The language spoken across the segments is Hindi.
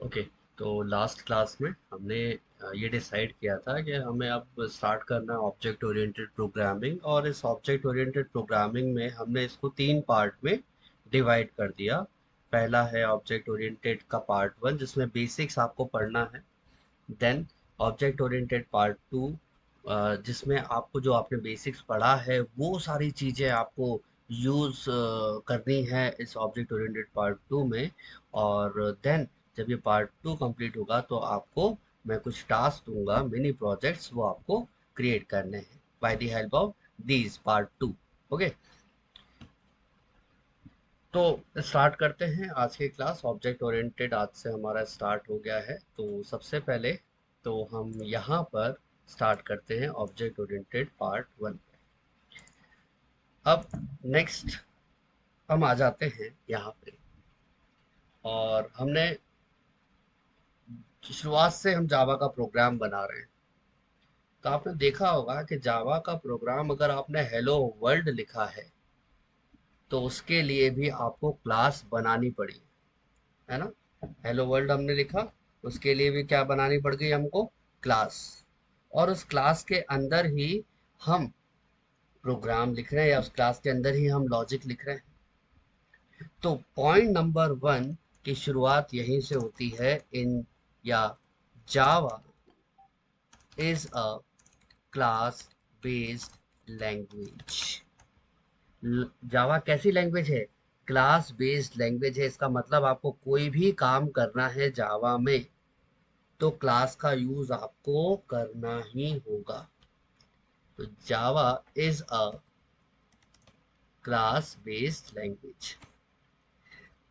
ओके। तो लास्ट क्लास में हमने ये डिसाइड किया था कि हमें अब स्टार्ट करना है ऑब्जेक्ट ओरिएंटेड प्रोग्रामिंग, और इस ऑब्जेक्ट ओरिएंटेड प्रोग्रामिंग में हमने इसको 3 पार्ट में डिवाइड कर दिया। पहला है ऑब्जेक्ट ओरिएंटेड का पार्ट 1, जिसमें बेसिक्स आपको पढ़ना है। देन ऑब्जेक्ट ओरिएंटेड पार्ट 2, जिसमें आपको जो आपने बेसिक्स पढ़ा है वो सारी चीज़ें आपको यूज़ करनी है इस ऑब्जेक्ट ओरिएंटेड पार्ट 2 में। और देन जब ये पार्ट 2 कंप्लीट होगा तो आपको मैं कुछ टास्क दूंगा, मिनी प्रोजेक्ट्स, वो आपको क्रिएट करने हैं bye the help of these part 2। Okay, तो स्टार्ट करते हैं आज की क्लास। ऑब्जेक्ट ओरिएंटेड आज से हमारा स्टार्ट हो गया है। तो सबसे पहले तो हम यहाँ पर स्टार्ट करते हैं ऑब्जेक्ट ओरिएंटेड पार्ट 1। अब नेक्स्ट हम आ जाते हैं यहाँ पे, और हमने शुरुआत से हम जावा का प्रोग्राम बना रहे हैं। तो आपने देखा होगा कि जावा का प्रोग्राम अगर आपने हेलो वर्ल्ड लिखा है तो उसके लिए भी आपको क्लास बनानी पड़ी, है ना। हेलो वर्ल्ड हमने लिखा, उसके लिए भी क्या बनानी पड़ गई हमको? क्लास। और उस क्लास के अंदर ही हम प्रोग्राम लिख रहे हैं, या उस क्लास के अंदर ही हम लॉजिक लिख रहे हैं। तो पॉइंट नंबर 1 की शुरुआत यहीं से होती है। इन या Java is a class based language. Java कैसी लैंग्वेज है? क्लास बेस्ड लैंग्वेज है। इसका मतलब आपको कोई भी काम करना है जावा में तो क्लास का यूज आपको करना ही होगा। तो जावा is a class based language.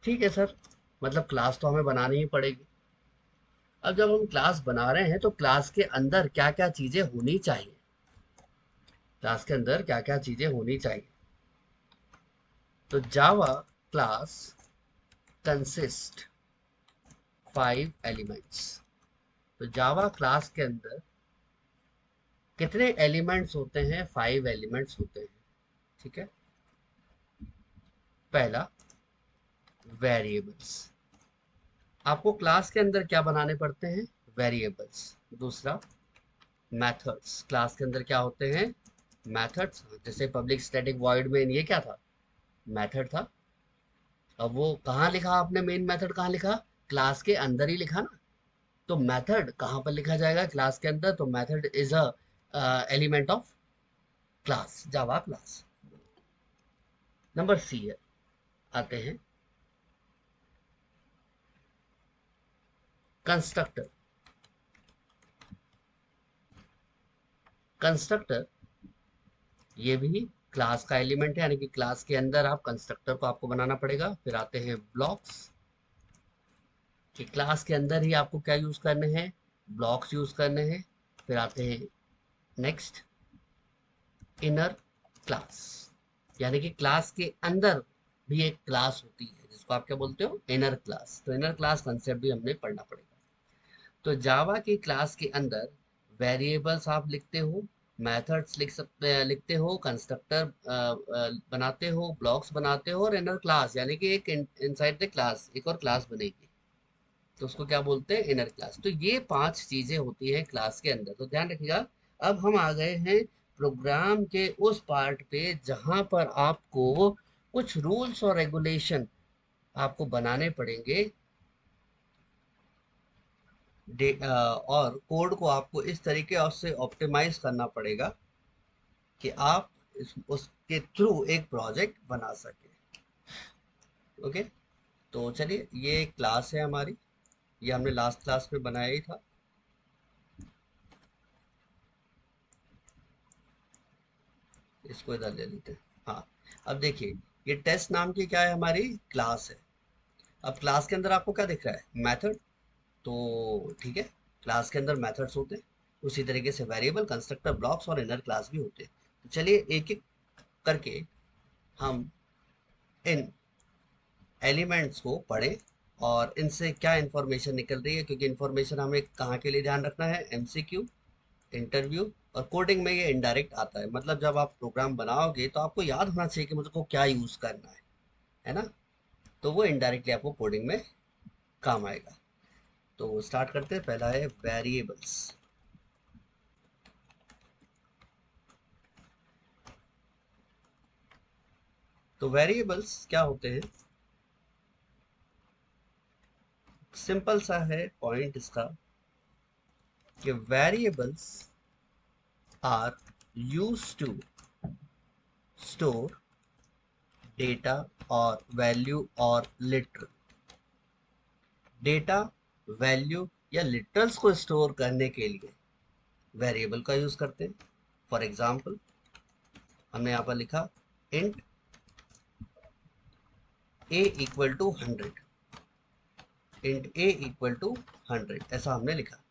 ठीक है सर, मतलब क्लास तो हमें बनानी ही पड़ेगी। अब जब हम क्लास बना रहे हैं तो क्लास के अंदर क्या क्या चीजें होनी चाहिए? क्लास के अंदर क्या क्या चीजें होनी चाहिए? तो जावा क्लास कंसिस्ट 5 एलिमेंट्स। तो जावा क्लास के अंदर कितने एलिमेंट्स होते हैं? 5 एलिमेंट्स होते हैं। ठीक है। पहला, वेरिएबल्स। आपको क्लास के अंदर क्या बनाने पड़ते हैं? वेरिएबल्स। दूसरा, मेथड्स। क्लास के अंदर क्या होते हैं? मेथड्स। जैसे पब्लिक स्टैटिक वॉइड में ये क्या था? मेथड था। अब वो कहाँ लिखा आपने? मेन मेथड कहाँ लिखा? क्लास के अंदर ही लिखा ना। तो मेथड कहाँ पर लिखा जाएगा? क्लास के अंदर। तो method is a element of class, Java class. Number सी है, आते हैं कंस्ट्रक्टर। कंस्ट्रक्टर ये भी क्लास का एलिमेंट है, यानी कि क्लास के अंदर आप कंस्ट्रक्टर को आपको बनाना पड़ेगा। फिर आते हैं ब्लॉक्स, कि क्लास के अंदर ही आपको क्या यूज करने हैं? ब्लॉक्स यूज करने हैं। फिर आते हैं नेक्स्ट, इनर क्लास, यानी कि क्लास के अंदर भी एक क्लास होती है जिसको आप क्या बोलते हो? Inner class. तो इनर क्लास कंसेप्ट भी हमने पढ़ना पड़ेगा। तो जावा की क्लास के अंदर वेरिएबल्स आप लिखते हो, मेथड्स लिखते हो, कंस्ट्रक्टर बनाते हो, ब्लॉक्स बनाते हो, और इनर क्लास, यानी कि एक इनसाइड द क्लास एक और क्लास बनेगी, तो उसको क्या बोलते हैं? Inner class. तो ये 5 चीजें होती हैं क्लास के अंदर, तो ध्यान रखिएगा। अब हम आ गए हैं प्रोग्राम के उस पार्ट पे जहां पर आपको कुछ रूल्स और रेगुलेशन आपको बनाने पड़ेंगे। और कोड को आपको इस तरीके से ऑप्टिमाइज करना पड़ेगा कि आप उसके थ्रू एक प्रोजेक्ट बना सके। ओके, तो चलिए, ये क्लास है हमारी, ये हमने लास्ट क्लास में बनाया ही था। इसको इधर ले लेते हैं। हाँ, अब देखिए, ये टेस्ट नाम की क्या है? हमारी क्लास है। अब क्लास के अंदर आपको क्या दिख रहा है? मेथड। तो ठीक है, क्लास के अंदर मेथड्स होते हैं, उसी तरीके से वेरिएबल, कंस्ट्रक्टर, ब्लॉक्स और इनर क्लास भी होते हैं। तो चलिए एक एक करके हम इन एलिमेंट्स को पढ़ें और इनसे क्या इंफॉर्मेशन निकल रही है, क्योंकि इंफॉर्मेशन हमें कहाँ के लिए ध्यान रखना है? एमसीक्यू, इंटरव्यू, और कोडिंग में ये इनडायरेक्ट आता है। मतलब जब आप प्रोग्राम बनाओगे तो आपको याद होना चाहिए कि मुझको क्या यूज करना है ना। तो वो इनडायरेक्टली आपको कोडिंग में काम आएगा। तो स्टार्ट करते हैं। पहला है वेरिएबल्स। तो वेरिएबल्स क्या होते हैं? सिंपल सा है पॉइंट इसका कि variables are use to store data और वैल्यू और लिटरल डेटा, वैल्यू या लिटरल्स को स्टोर करने के लिए वेरिएबल का यूज करते हैं। फॉर एग्जाम्पल हमने यहाँ पर लिखा int a equal to 100, int a equal to 100 ऐसा हमने लिखा।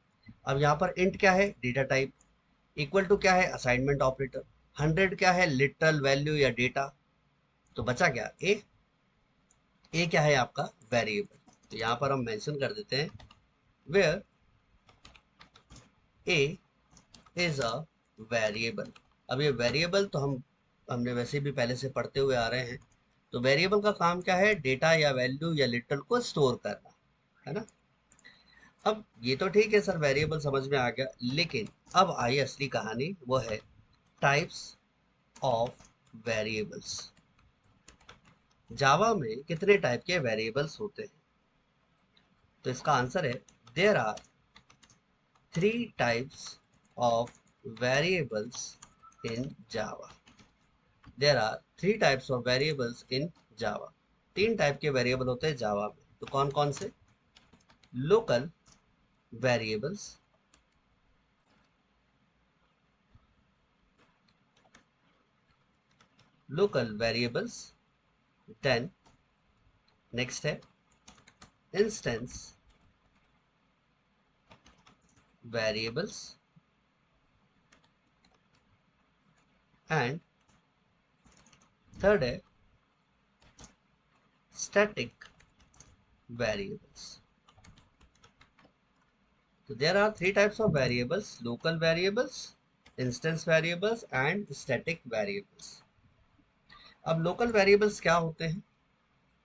अब यहाँ पर इंट क्या है? Data type. इक्वल टू क्या है? Assignment operator. 100 क्या है? लिटरल वैल्यू या डेटा। तो बचा क्या? ए क्या है आपका? वेरिएबल। तो यहाँ पर हम मेंशन कर देते हैं where a is a variable. अब ये वेरिएबल तो हमने वैसे भी पहले से पढ़ते हुए आ रहे हैं। तो वेरिएबल का काम क्या है? डेटा या वैल्यू या लिटरल को स्टोर करना, है ना। अब ये तो ठीक है सर, वेरिएबल समझ में आ गया, लेकिन अब आई असली कहानी, वो है टाइप्स ऑफ वेरिएबल्स। जावा में कितने टाइप के वेरिएबल्स होते हैं? तो इसका आंसर है there are 3 types of variables in Java. There are 3 types of variables in Java. 3 type के वेरिएबल होते हैं जावा में। तो कौन कौन से? Local variables, local variables, then next है इंस्टेंस वेरिएबल्स, एंड थर्ड है स्टैटिक वेरिएबल्स। तो there are 3 types of variables: local variables, instance variables and static variables. अब लोकल वेरिएबल्स क्या होते हैं?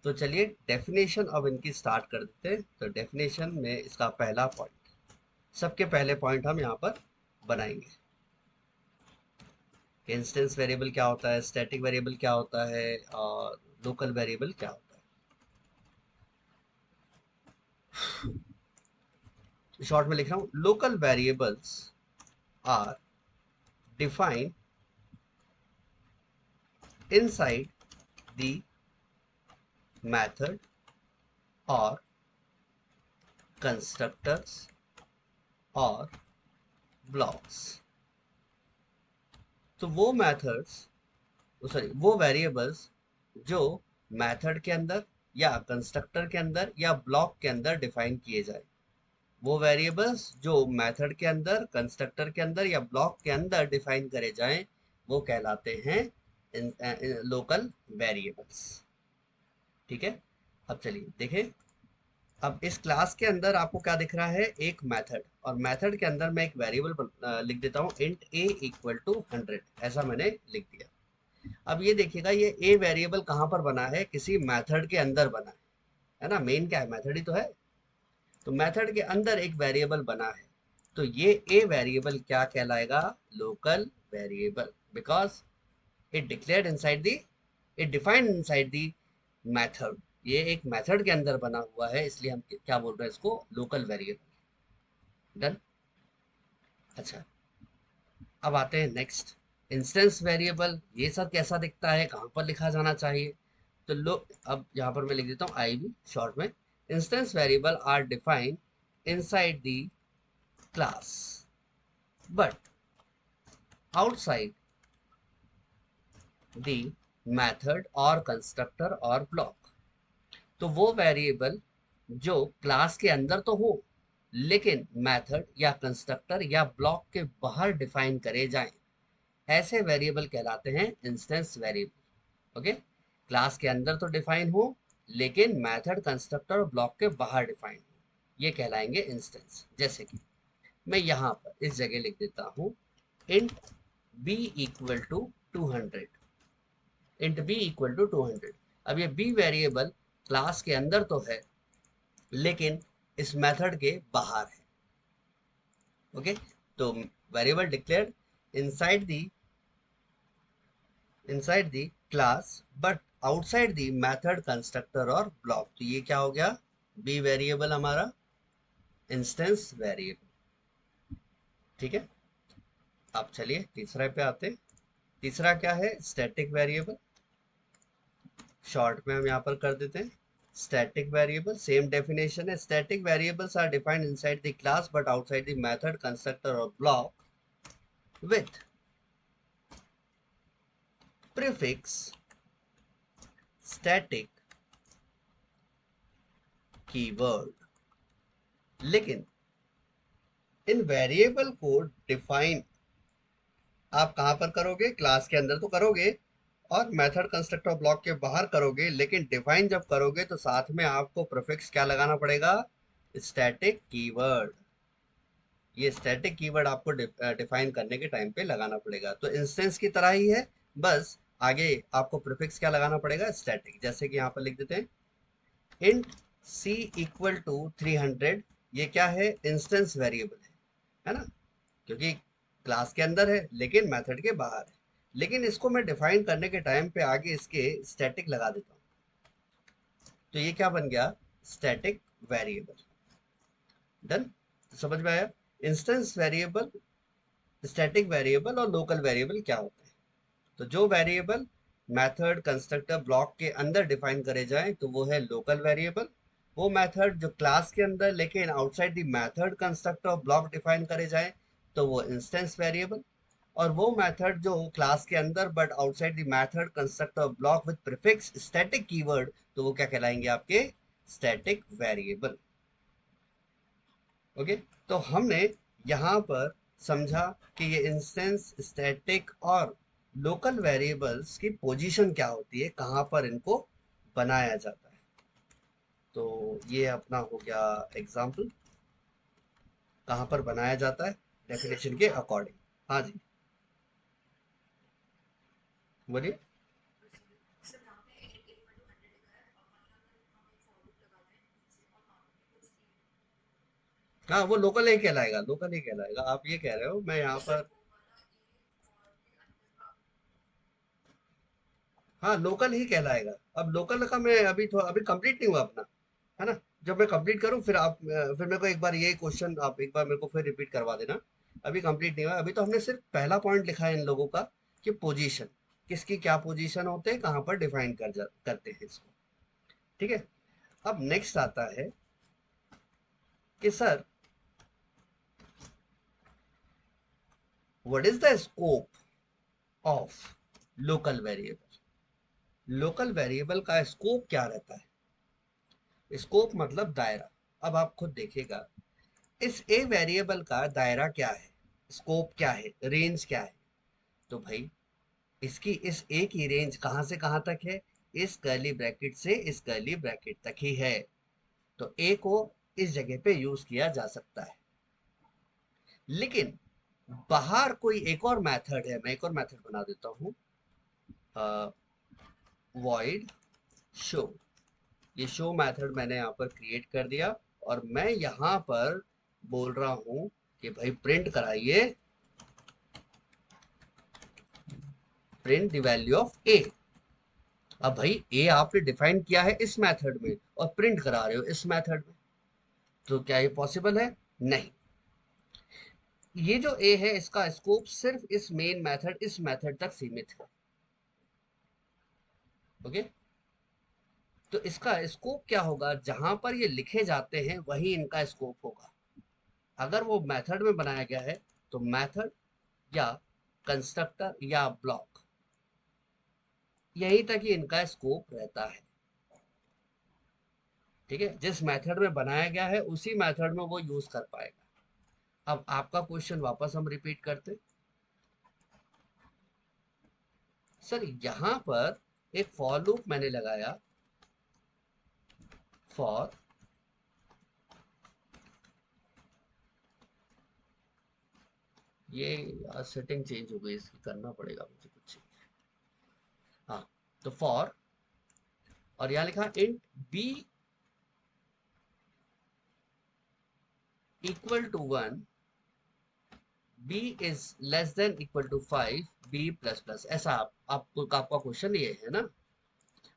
तो चलिए डेफिनेशन अब इनकी स्टार्ट कर देते हैं। तो डेफिनेशन में इसका पहला पॉइंट, सबके पहले पॉइंट हम यहाँ पर बनाएंगे। इंस्टेंस वेरिएबल क्या होता है, स्टैटिक वेरिएबल क्या होता है, और लोकल वेरिएबल क्या होता है। शॉर्ट में लिख रहा हूँ, local variables are defined inside the method और कंस्ट्रक्टर्स और ब्लॉक्स। तो वो मेथड्स, सॉरी वो वेरिएबल्स जो मेथड के अंदर या कंस्ट्रक्टर के अंदर या ब्लॉक के अंदर डिफाइन किए जाए, वो वेरिएबल्स जो मेथड के अंदर, कंस्ट्रक्टर के अंदर या ब्लॉक के अंदर डिफाइन करे जाएं, वो कहलाते हैं लोकल वेरिएबल्स। ठीक है। अब चलिए देखें। अब इस क्लास के अंदर आपको क्या दिख रहा है? एक मेथड, और मेथड के अंदर मैं एक वेरिएबल लिख देता हूँ इंट a इक्वल टू 100, ऐसा मैंने लिख दिया। अब ये देखिएगा, ये ए वेरिएबल कहाँ पर बना है? किसी मेथड के अंदर बना है ना। मेन क्या है? मेथड ही तो है। तो मेथड के अंदर एक वेरिएबल बना है, तो ये ए वेरिएबल क्या कहलाएगा? Local variable, because it declared inside the, it defined inside the method. ये एक मेथड के अंदर बना हुआ है, इसलिए हम क्या बोल रहे हैं इसको? Local variable. डन। अच्छा, अब आते हैं नेक्स्ट, इंस्टेंस वेरिएबल। ये सब कैसा दिखता है, कहाँ पर लिखा जाना चाहिए? तो लो, अब यहाँ पर मैं लिख देता हूँ आई भी शॉर्ट में। Instance variable are defined inside the class but outside the method और कंस्ट्रक्टर और ब्लॉक। तो वो वेरिएबल जो क्लास के अंदर तो हो, लेकिन मेथड या कंस्ट्रक्टर या ब्लॉक के बाहर डिफाइन करे जाएं, ऐसे वेरिएबल कहलाते हैं इंस्टेंस वेरिएबल। ओके। क्लास के अंदर तो डिफाइन हो, लेकिन मेथड, कंस्ट्रक्टर और ब्लॉक के बाहर डिफाइन हो, ये कहलाएंगे इंस्टेंस। जैसे कि मैं यहाँ पर इस जगह लिख देता हूँ int b equal to 200, int b equal to 200। अब ये b वेरिएबल क्लास के अंदर तो है, लेकिन इस मेथड के बाहर है। ओके, तो variable declared inside the class but outside the method constructor और ब्लॉक। तो ये क्या हो गया, बी वेरिएबल हमारा इंस्टेंस वेरिएबल। ठीक है, अब चलिए तीसरा पे आते हैं। तीसरा क्या है, स्टैटिक वेरिएबल। शॉर्ट में हम यहाँ पर कर देते हैं स्टैटिक वेरिएबल। सेम डेफिनेशन है, static variables are defined inside the class but outside the method constructor और block with prefix static keyword. लेकिन इन वेरिएबल को डिफाइन आप कहां पर करोगे, क्लास के अंदर तो करोगे और मेथड कंस्ट्रक्टर ब्लॉक के बाहर करोगे, लेकिन डिफाइन जब करोगे तो साथ में आपको प्रीफिक्स क्या लगाना पड़ेगा, स्टैटिक कीवर्ड। ये स्टैटिक कीवर्ड आपको डिफाइन करने के टाइम पे लगाना पड़ेगा। तो इंस्टेंस की तरह ही है, बस आगे आपको प्रीफिक्स क्या लगाना पड़ेगा, स्टैटिक। जैसे कि यहाँ पर लिख देते हैं इंट c इक्वल टू 300। ये क्या है, इंस्टेंस वेरिएबल है ना, क्योंकि क्लास के अंदर है लेकिन मेथड के बाहर है। लेकिन इसको मैं डिफाइन करने के टाइम पे आगे इसके स्टैटिक लगा देता हूँ, तो ये क्या बन गया, स्टैटिक वेरिएबल। डन, समझ में आया। इंस्टेंस वेरिएबल, स्टैटिक वेरिएबल और लोकल वेरिएबल क्या होते हैं। तो जो वेरिएबल मेथड कंस्ट्रक्टर ब्लॉक के अंदर डिफाइन करे जाए तो वो है लोकल वेरिएबल। वो मेथड जो क्लास के अंदर लेकिन outside the method constructor block define करे जाए तो वो इंस्टेंस वेरिएबल। और वो मेथड जो क्लास के अंदर but outside the method constructor block with prefix static keyword, तो वो क्या कहलाएंगे, आपके स्टैटिक वेरिएबल। ओके, तो हमने यहाँ पर समझा कि ये इंस्टेंस, स्टैटिक और लोकल वेरिएबल्स की पोजीशन क्या होती है, कहाँ पर इनको बनाया जाता है। तो ये अपना हो गया एग्जाम्पल, कहाँ पर बनाया जाता है डेफिनेशन के अकॉर्डिंग। हाँ जी, बोलिए। हाँ, वो लोकल ही कहलाएगा, लोकल ही कहलाएगा। आप ये कह रहे हो, मैं यहाँ पर, हाँ लोकल ही कहलाएगा। अब लोकल का मैं अभी थोड़ा, अभी कंप्लीट नहीं हुआ अपना, है ना। जब मैं कंप्लीट करूँ फिर आप फिर मेरे को एक बार ये क्वेश्चन आप एक बार मेरे को फिर रिपीट करवा देना। अभी कंप्लीट नहीं हुआ, अभी तो हमने सिर्फ पहला पॉइंट लिखा है इन लोगों का कि पोजीशन, किसकी क्या पोजीशन होते हैं, कहाँ पर डिफाइन करते हैं इसको। ठीक है, अब नेक्स्ट आता है कि sir what is the scope of local variable. Local variable का स्कोप क्या रहता है, स्कोप मतलब दायरा। अब आप खुद देखिएगा, इस ए वेरिएबल का दायरा क्या है, स्कोप क्या है, रेंज क्या है। तो भाई इसकी इस ए की रेंज कहाँ से कहाँ तक है, इस कर्ली ब्रैकेट से इस कर्ली ब्रैकेट तक ही है। तो ए को इस जगह पे यूज किया जा सकता है। लेकिन बाहर कोई एक और मेथड है, मैं एक और मेथड बना देता हूँ, वॉइड शो। ये शो मेथड मैंने यहाँ पर क्रिएट कर दिया और मैं यहाँ पर बोल रहा हूँ कि भाई प्रिंट कराइए, प्रिंट द वैल्यू ऑफ ए। अब भाई ए आपने डिफाइन किया है इस मेथड में और प्रिंट करा रहे हो इस मेथड में, तो क्या ये पॉसिबल है, नहीं। ये जो ए है इसका स्कोप सिर्फ इस मेन मेथड, इस मेथड तक सीमित है। ओके, तो इसका स्कोप क्या होगा, जहां पर ये लिखे जाते हैं वही इनका स्कोप होगा। अगर वो मेथड में बनाया गया है तो मेथड या कंस्ट्रक्टर या ब्लॉक, यहीं तक ही इनका स्कोप रहता है। ठीक है, जिस मेथड में बनाया गया है उसी मेथड में वो यूज कर पाएगा। अब आपका क्वेश्चन वापस हम रिपीट करते, सर यहां पर एक फॉर लूप मैंने लगाया, फॉर ये सेटिंग चेंज हो गई इसकी, करना पड़ेगा मुझे कुछ। हाँ, तो फॉर और यहाँ लिखा int b equal to 1, b is less than equal to 5, b plus plus, ऐसा आपका क्वेश्चन ये है ना।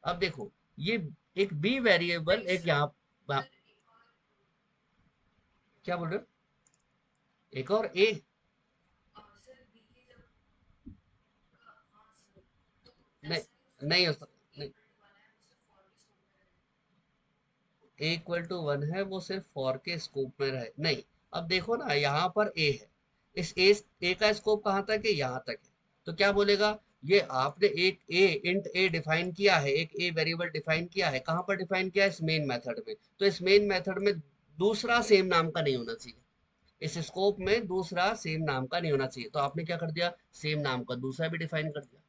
अब देखो, ये एक b वेरिएबल, एक यहाँ क्या बोल रहे हो, एक और a, नहीं नहीं हो सकता, नहीं, ए इक्वल टू 1 है वो सिर्फ फॉर के स्कोप में रहे, नहीं। अब देखो ना, यहाँ पर ए है, इस ए का स्कोप कहाँ तक है, यहाँ तक है। तो क्या बोलेगा, ये आपने एक ए इंट ए डिफाइन किया है, एक ए वेरिएबल डिफाइन किया है, कहाँ पर डिफाइन किया है, इस मेन मेथड में। तो इस मेन मेथड में दूसरा सेम नाम का नहीं होना चाहिए, इस स्कोप में दूसरा सेम नाम का नहीं होना चाहिए। तो आपने क्या कर दिया, सेम नाम का दूसरा भी डिफाइन कर दिया।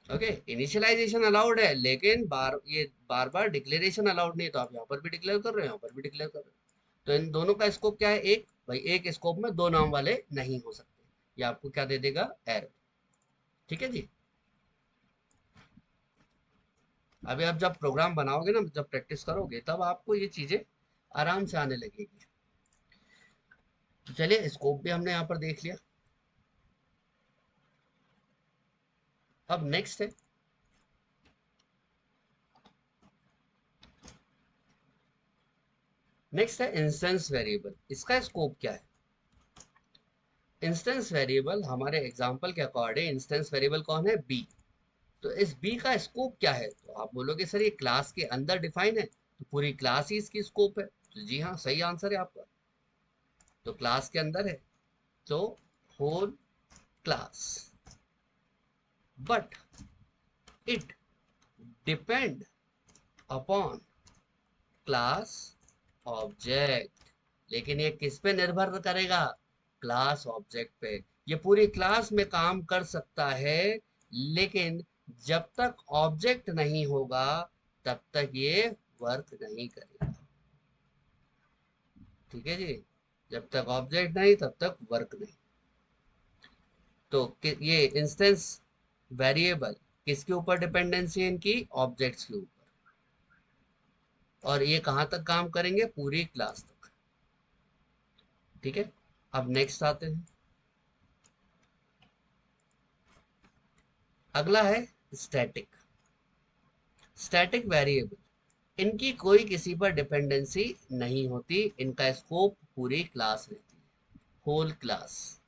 ओके, इनिशियलाइजेशन अलाउड है, लेकिन बार बार डिक्लेरेशन अलाउड नहीं है। तो आप यहाँ पर भी डिक्लेयर कर रहे हो, यहाँ पर भी डिक्लेयर कर रहे हो। तो इन दोनों का स्कोप क्या है, एक भाई, एक स्कोप में दो नाम वाले नहीं हो सकते। ये आपको क्या दे देगा, एरर। ठीक है जी। अभी आप जब प्रोग्राम बनाओगे ना, जब प्रैक्टिस करोगे, तब आपको ये चीजें आराम से आने लगेगी। तो चलिए, स्कोप भी हमने यहाँ पर देख लिया। अब नेक्स्ट है, इंस्टेंस वेरिएबल। इसका स्कोप क्या है। इंस्टेंस वेरिएबल हमारे एग्जांपल के अकॉर्डिंग, इंस्टेंस वेरिएबल कौन है, बी। तो इस बी का स्कोप क्या है, तो आप बोलोगे सर ये क्लास के अंदर डिफाइन है, तो पूरी क्लास ही इसकी स्कोप है। तो जी हाँ, सही आंसर है आपका। तो क्लास के अंदर है, तो whole class, but it depend upon class object. लेकिन ये किस पे निर्भर करेगा, क्लास ऑब्जेक्ट पे। ये पूरी क्लास में काम कर सकता है, लेकिन जब तक ऑब्जेक्ट नहीं होगा, तब तक ये वर्क नहीं करेगा। ठीक है जी, जब तक ऑब्जेक्ट नहीं, तब तक वर्क नहीं। तो ये इंस्टेंस वेरिएबल किसके ऊपर डिपेंडेंसी है, इनकी ऑब्जेक्ट्स के ऊपर। और ये कहां तक काम करेंगे, पूरी क्लास तक। ठीक है। अब नेक्स्ट आते हैं, अगला है स्टैटिक। स्टैटिक वेरिएबल, इनकी कोई किसी पर डिपेंडेंसी नहीं होती, इनका स्कोप पूरी क्लास रहती है, होल क्लास।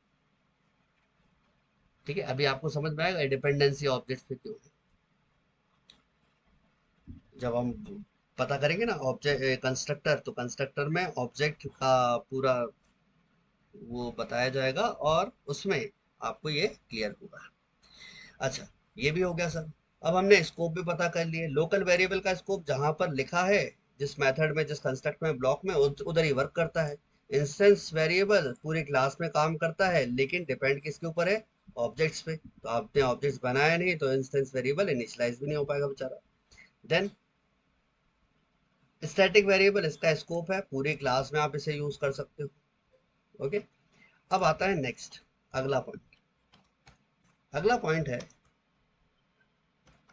ठीक है, अभी आपको समझ में आएगा डिपेंडेंसी ऑब्जेक्ट पे क्यों है, जब हम पता करेंगे ना ऑब्जेक्ट कंस्ट्रक्टर, तो कंस्ट्रक्टर में ऑब्जेक्ट का पूरा वो बताया जाएगा, और उसमें आपको ये क्लियर होगा। अच्छा, ये भी हो गया सर। अब हमने स्कोप भी पता कर लिए। लोकल वेरिएबल का स्कोप जहां पर लिखा है, जिस मेथड में, जिस कंस्ट्रक्ट में, ब्लॉक में, उधर ही वर्क करता है। इंस्टेंस वेरिएबल पूरी क्लास में काम करता है, लेकिन डिपेंड किसके ऊपर है, ऑब्जेक्ट्स पे। तो आपने ऑब्जेक्ट्स बनाया नहीं, तो इंस्टेंस वेरिएबल इनिशियलाइज भी नहीं हो पाएगा बेचारा। देन स्टैटिक वेरिएबल, इसका स्कोप है पूरी क्लास में आप इसे यूज कर सकते हो। ओके। अब आता है नेक्स्ट, अगला पॉइंट। अगला पॉइंट है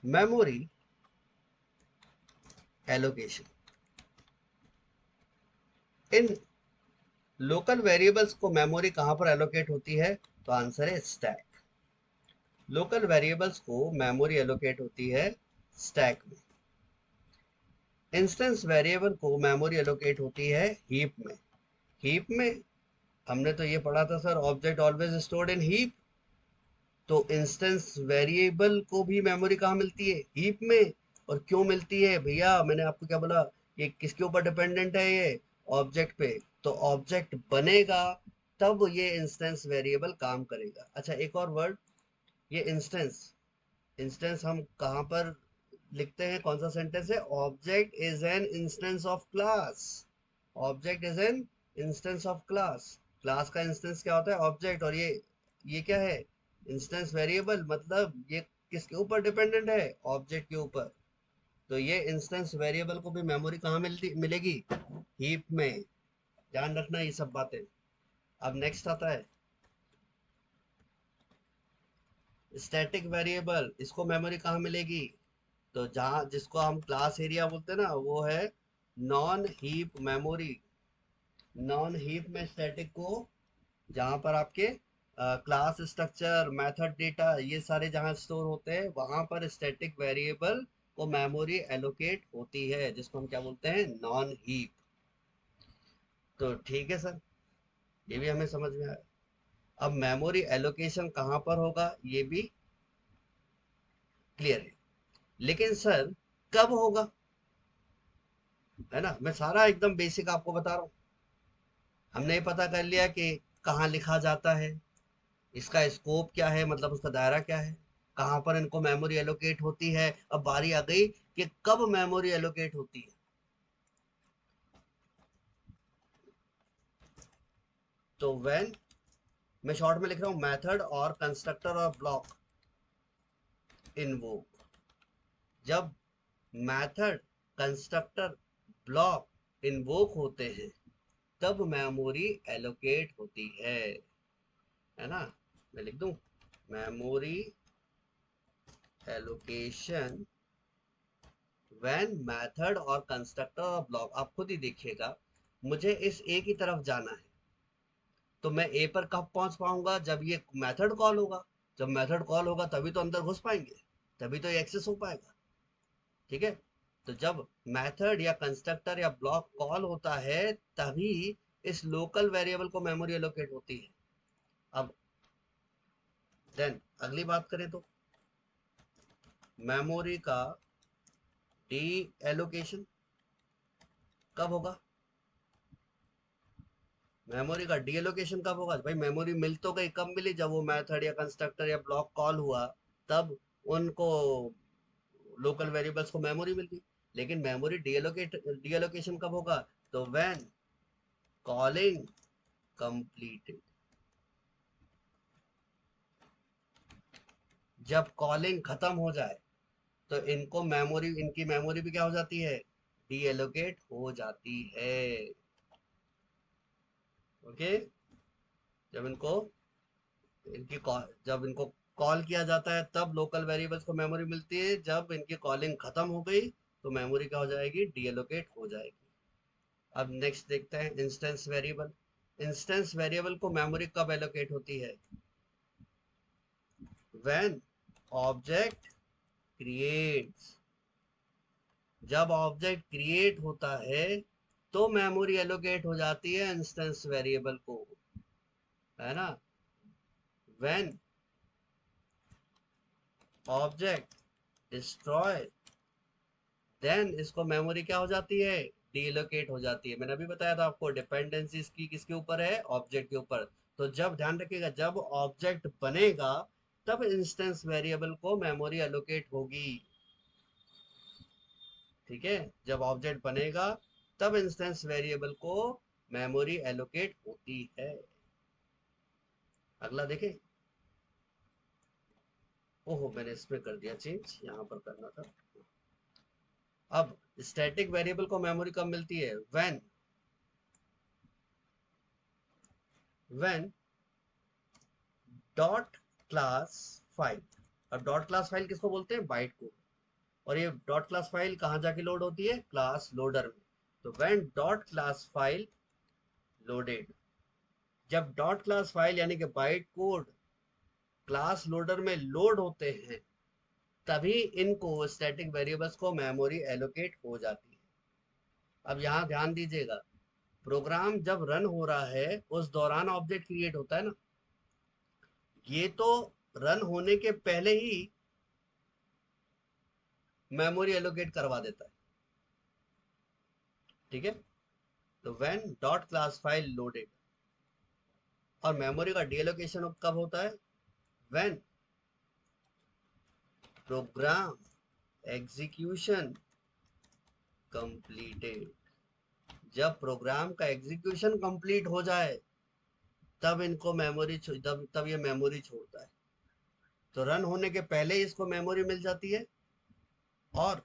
मेमोरी एलोकेशन। इन लोकल वेरिएबल्स को मेमोरी कहां पर एलोकेट होती है, तो आंसर है स्टैक। लोकल वेरिएबल्स को मेमोरी एलोकेट होती है स्टैक में। इंस्टेंस वेरिएबल को मेमोरी एलोकेट होती है हीप में। हीप में हमने तो ये पढ़ा था sir, object always stored in heap. तो इंस्टेंस वेरिएबल को भी मेमोरी कहाँ मिलती है, हीप में। और क्यों मिलती है भैया, मैंने आपको क्या बोला, ये किसके ऊपर डिपेंडेंट है, ये ऑब्जेक्ट पे। तो ऑब्जेक्ट बनेगा, तब ये इंस्टेंस वेरिएबल काम करेगा। अच्छा, एक और वर्ड, ये इंस्टेंस। इंस्टेंस हम कहाँ पर लिखते हैं, कौन सा सेंटेंस है, object is an instance of class. Object is an instance of class. Class का इंस्टेंस क्या होता है, ऑब्जेक्ट। और ये क्या है, इंस्टेंस वेरिएबल। मतलब ये किसके ऊपर डिपेंडेंट है, ऑब्जेक्ट के ऊपर। तो ये इंस्टेंस वेरिएबल को भी मेमोरी कहाँ मिलेगी, हीप में। ध्यान रखना ये सब बातें। अब नेक्स्ट आता है स्टैटिक वेरिएबल, इसको मेमोरी कहाँ मिलेगी, तो जहाँ जिसको हम क्लास एरिया बोलते हैं ना, वो है non heap memory, non heap में स्टैटिक को जहां पर आपके क्लास स्ट्रक्चर मेथड डेटा ये सारे जहां स्टोर होते हैं वहां पर स्टैटिक वेरिएबल को मेमोरी एलोकेट होती है, जिसको हम क्या बोलते हैं, नॉन हीप। तो ठीक है सर, ये भी हमें समझ में आया। अब मेमोरी एलोकेशन कहाँ पर होगा ये भी क्लियर है, लेकिन सर कब होगा, है ना। मैं सारा एकदम बेसिक आपको बता रहा हूँ। हमने ये पता कर लिया कि कहाँ लिखा जाता है, इसका स्कोप क्या है, मतलब उसका दायरा क्या है, कहाँ पर इनको मेमोरी एलोकेट होती है। अब बारी आ गई कि कब मेमोरी एलोकेट होती है। तो व्हेन, मैं शॉर्ट में लिख रहा हूँ, मेथड और कंस्ट्रक्टर और ब्लॉक इन्वोक, जब मेथड कंस्ट्रक्टर ब्लॉक इन्वोक होते हैं तब मेमोरी एलोकेट होती है ना। मैं लिख दूं, मेमोरी एलोकेशन व्हेन मेथड और कंस्ट्रक्टर और ब्लॉक। आप खुद ही देखिएगा, मुझे इस ए की तरफ जाना है तो मैं ए पर कब पहुंच पाऊंगा, जब ये मेथड कॉल होगा। जब मेथड कॉल होगा तभी तो अंदर घुस पाएंगे, तभी तो ये एक्सेस हो पाएगा। ठीक है, तो जब मेथड या कंस्ट्रक्टर या ब्लॉक कॉल होता है तभी इस लोकल वेरिएबल को मेमोरी एलोकेट होती है। अब देन अगली बात करें तो मेमोरी का डी एलोकेशन कब होगा। मेमोरी का डी एलोकेशन कब होगा भाई, मेमोरी मिल तो गई, कब मिली, जब वो मेथड या कंस्ट्रक्टर या ब्लॉक कॉल हुआ तब उनको लोकल वेरिएबल्स को मेमोरी मिल गई। लेकिन मेमोरी डी एलोकेशन कब होगा, तो व्हेन कॉलिंग कंप्लीटेड, जब कॉलिंग खत्म हो जाए तो इनको मेमोरी, इनकी मेमोरी भी क्या हो जाती है, डी एलोकेट हो जाती है। ओके, जब इनको जब इनको कॉल किया जाता है तब लोकल वेरिएबल्स को मेमोरी मिलती है, जब इनकी कॉलिंग खत्म हो गई तो मेमोरी क्या हो जाएगी, डी एलोकेट हो जाएगी। अब नेक्स्ट देखते हैं इंस्टेंस वेरिएबल। इंस्टेंस वेरिएबल को मेमोरी कब एलोकेट होती है, व्हेन ऑब्जेक्ट क्रिएट्स, जब ऑब्जेक्ट क्रिएट होता है तो मेमोरी एलोकेट हो जाती है इंस्टेंस वेरिएबल को, है ना। व्हेन ऑब्जेक्ट डिस्ट्रॉय, देन इसको मेमोरी क्या हो जाती है, डीलोकेट हो जाती है। मैंने अभी बताया था आपको डिपेंडेंसीज की किसके ऊपर है, ऑब्जेक्ट के ऊपर। तो जब ध्यान रखिएगा, जब ऑब्जेक्ट बनेगा तब इंस्टेंस वेरिएबल को मेमोरी एलोकेट होगी। ठीक है, जब ऑब्जेक्ट बनेगा तब इंस्टेंस वेरिएबल को मेमोरी एलोकेट होती है। अगला देखें। ओहो, मैंने इसमें कर दिया चेंज, यहाँ पर करना था। अब स्टैटिक वेरिएबल को मेमोरी कब मिलती है, व्हेन डॉट क्लास फाइल। अब डॉट क्लास फाइल किसको बोलते हैं, बाइट को। और ये डॉट क्लास फाइल कहाँ जाके लोड होती है, क्लास लोडर में। तो when dot class file loaded, जब डॉट क्लास फाइल यानी कि बाइट कोड क्लास लोडर में लोड होते हैं तभी इनको स्टैटिक वेरिएबल्स को मेमोरी एलोकेट हो जाती है। अब यहाँ ध्यान दीजिएगा, प्रोग्राम जब रन हो रहा है उस दौरान ऑब्जेक्ट क्रिएट होता है ना, ये तो रन होने के पहले ही मेमोरी एलोकेट करवा देता है। ठीक है, तो when dot class file loaded, और मेमोरी का डीएलोकेशन कब होता है, व्हेन प्रोग्राम एग्जीक्यूशन कंप्लीटेड, जब प्रोग्राम का एग्जीक्यूशन कंप्लीट हो जाए तब इनको मेमोरी, तब ये मेमोरी छोड़ता है। तो रन होने के पहले ही इसको मेमोरी मिल जाती है, और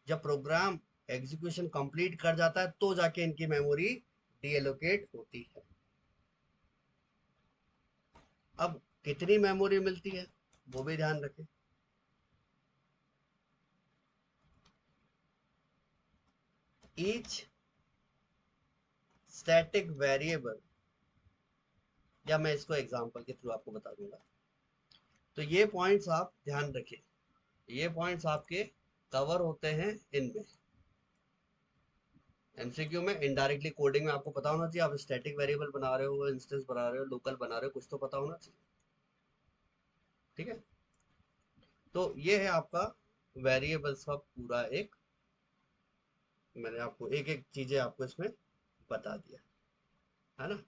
जब प्रोग्राम एग्जीक्यूशन कंप्लीट कर जाता है तो जाके इनकी मेमोरी डीएलोकेट होती है। अब कितनी मेमोरी मिलती है वो भी ध्यान रखें। ईच स्टैटिक वेरिएबल, या मैं इसको एग्जांपल के थ्रू आपको बता दूंगा। तो ये पॉइंट्स आप ध्यान रखिए, ये पॉइंट्स आपके कवर होते हैं इनमें। एमसीक्यू में इनडायरेक्टली कोडिंग में आपको पता होना चाहिए, आप स्टैटिक वेरिएबल बना रहे हो, इंस्टेंस बना रहे हो, लोकल बना रहे हो, कुछ तो पता होना चाहिए। ठीक है, तो ये है आपका वेरिएबल्स का पूरा एक, मैंने आपको एक एक चीजें आपको इसमें बता दिया है ना।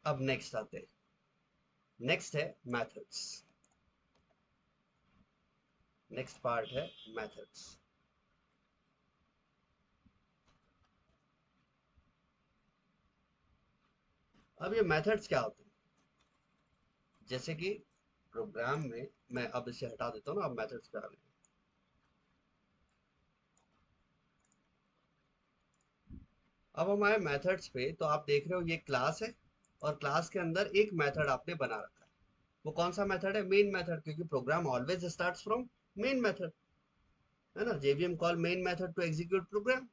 अब नेक्स्ट आते हैं, नेक्स्ट है मेथड्स। नेक्स्ट पार्ट है मेथड्स। अब ये मेथड्स क्या होते हैं, जैसे कि प्रोग्राम में, मैं अब इसे हटा देता हूँ ना, अब मेथड्स पे आ गए। अब हम आए मेथड्स पे, तो आप देख रहे हो ये क्लास है, और क्लास के अंदर एक मेथड आपने बना रखा है। वो कौन सा मेथड है? मेन मेथड, क्योंकि program always starts from main method, है ना। JVM call main method to execute program.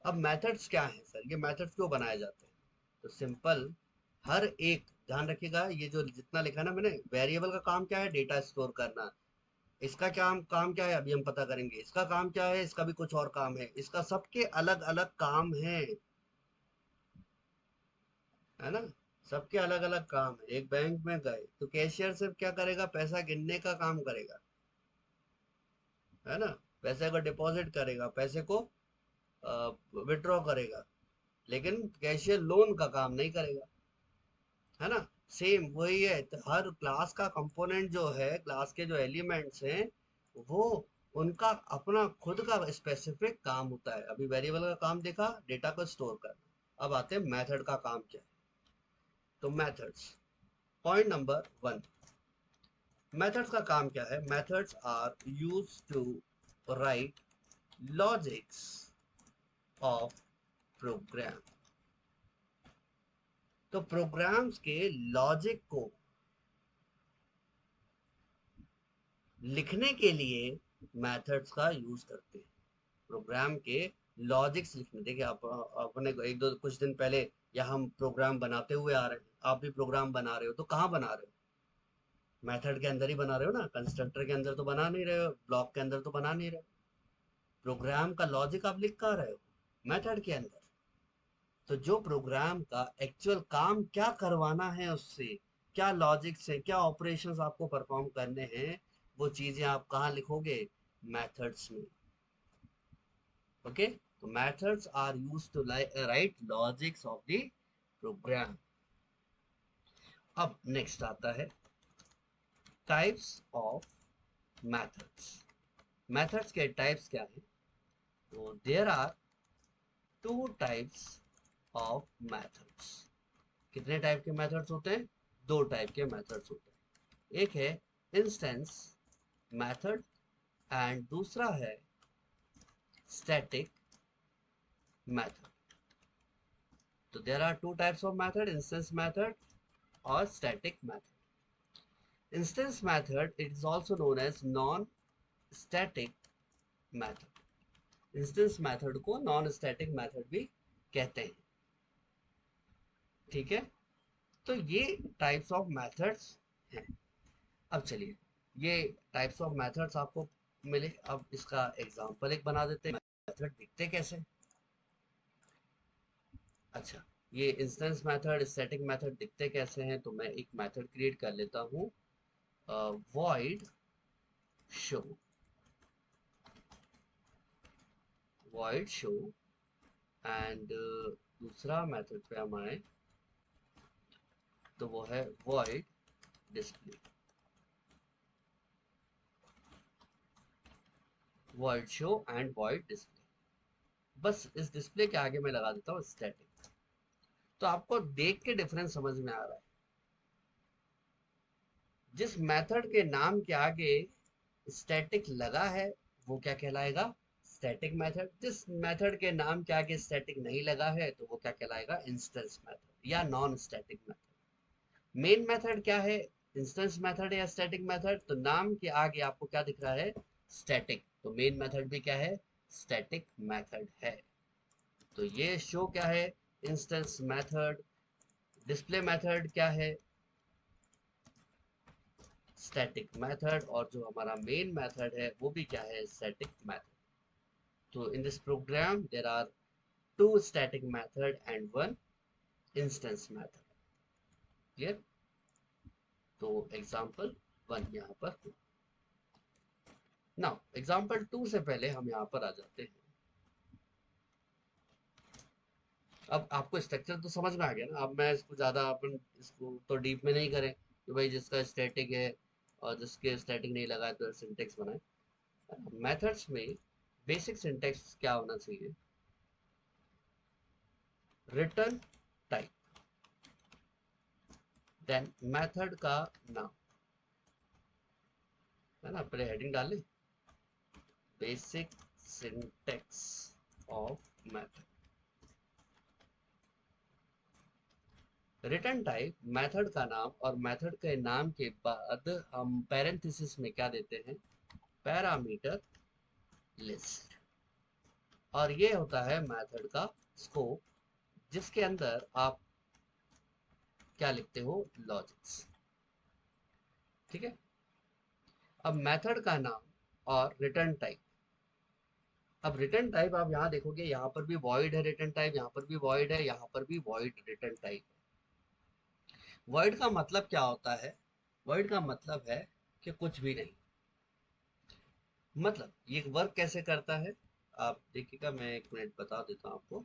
अब मेथड्स क्या है सर, ये मेथड्स क्यों बनाए जाते हैं? तो सिंपल, हर एक, ध्यान रखिएगा, ये जो जितना लिखा है ना मैंने, वेरिएबल का काम क्या है? डेटा स्टोर करना। इसका क्या काम क्या है अभी हम पता करेंगे। इसका काम क्या है? इसका भी कुछ और काम है, इसका सबके अलग अलग काम है ना। सबके अलग अलग काम है। एक बैंक में गए तो कैशियर सिर्फ क्या करेगा? पैसा गिनने का काम करेगा, है ना। पैसे को डिपॉजिट करेगा, पैसे को विड्रॉ करेगा, लेकिन कैशियर लोन का काम नहीं करेगा, है ना। सेम वही है, तो हर क्लास का कंपोनेंट जो है, क्लास के जो एलिमेंट्स हैं, वो उनका अपना खुद का स्पेसिफिक काम होता है। अभी वेरिएबल का काम देखा, डेटा को स्टोर करना। अब आते हैं मेथड का काम क्या है। तो मेथड्स, पॉइंट नंबर 1, मेथड्स का काम क्या है? Methods are use to write logics of program. तो प्रोग्राम्स के लॉजिक को लिखने के लिए मेथड्स का यूज करते हैं। प्रोग्राम के लॉजिक्स लिखने, देखिए आप अपने एक दो कुछ दिन पहले, या हम प्रोग्राम बनाते हुए आ रहे हैं, आप भी प्रोग्राम बना रहे हो, तो कहाँ बना रहे हो? मेथड के अंदर ही बना रहे हो ना, कंस्ट्रक्टर के अंदर तो बना नहीं रहे हो, ब्लॉक के अंदर तो बना नहीं रहे हो। प्रोग्राम का लॉजिक आप लिख कहाँ रहे हो? मेथड के अंदर। तो जो प्रोग्राम का एक्चुअल काम क्या करवाना है उससे, क्या लॉजिक्स है, क्या ऑपरेशंस आपको परफॉर्म करने हैं, वो चीजें आप कहाँ लिखोगे? मेथड्स में। ओके, तो methods are used to write logics of the program. अब नेक्स्ट आता है टाइप्स ऑफ मेथड्स। मेथड्स के टाइप्स क्या है? तो there are two types of methods. कितने टाइप के मेथड्स होते हैं? दो टाइप के मेथड्स होते हैं। एक है इंस्टेंस मेथड, एंड दूसरा है स्टैटिक मेथड। तो there are two types of method, instance method और static method. Instance method it is also known as non static method. Instance method को नॉन स्टैटिक मेथड भी कहते हैं। ठीक है, तो ये टाइप्स ऑफ मेथड्स हैं। अब चलिए, ये टाइप्स ऑफ मेथड्स आपको मिले, अब इसका एग्जांपल एक बना देते हैं। मेथड दिखते कैसे? अच्छा, ये इंस्टेंस मेथड, स्टैटिक मेथड दिखते कैसे हैं? तो मैं एक मेथड क्रिएट कर लेता हूँ, void show, void show, and दूसरा मेथड पे हम आए तो वो है void display, void show and void display। बस इस डिस्प्ले के आगे मैं लगा देता हूँ स्टैटिक। तो आपको देख के डिफरेंस समझ में आ रहा है। जिस मेथड के नाम के आगे स्टैटिक लगा है वो क्या कहलाएगा? Static method. जिस मेथड के नाम के आगे स्टैटिक नहीं लगा है तो वो क्या कहलाएगा? इंस्टेंस मेथड या non static method. Main method क्या है? इंस्टेंस मेथड या स्टैटिक मेथड? तो नाम के आगे आपको क्या दिख रहा है? स्टैटिक। तो मेन मेथड भी क्या है? स्टैटिक मेथड है। तो ये शो क्या है, इंस्टेंस मेथड। डिस्प्ले मेथड क्या है, स्टैटिक मेथड। और जो हमारा मेन मेथड है वो भी क्या है, स्टैटिक मेथड। तो in this program there are two static method and one instance method. Clear. तो एग्जाम्पल 1 यहाँ पर। नाउ एग्जाम्पल 2 से पहले हम यहाँ पर आ जाते हैं। अब आपको स्ट्रक्चर तो समझ में आ गया ना। अब मैं इसको ज़्यादा अपन इसको तो डीप में नहीं करें कि भाई जिसका स्टैटिक है और जिसके स्टैटिक नहीं लगा है तो सिंटेक्स बनाए। मेथड्स में बेसिक सिंटेक्स क्या होना चाहिए, रिटर्न टाइप, देन मेथड का नाम, है ना। पहले हेडिंग डालें, basic syntax of method. Return type, method का नाम, और मेथड के नाम के बाद हम पैरेंथेसिस में क्या देते हैं, पैरामीटर लिस्ट। और ये होता है मेथड का स्कोप, जिसके अंदर आप क्या लिखते हो, लॉजिक्स। ठीक है। अब मेथड का नाम और रिटर्न टाइप। अब रिटर्न टाइप आप यहाँ देखोगे, यहाँ पर भी वॉइड है रिटर्न टाइप, यहाँ पर भी वॉइड है, यहाँ पर भी वॉइड रिटर्न टाइप है। वॉइड का मतलब क्या होता है, वॉइड का मतलब है कि कुछ भी नहीं। मतलब ये वर्क कैसे करता है, आप देखिएगा, मैं एक मिनट बता देता हूँ आपको।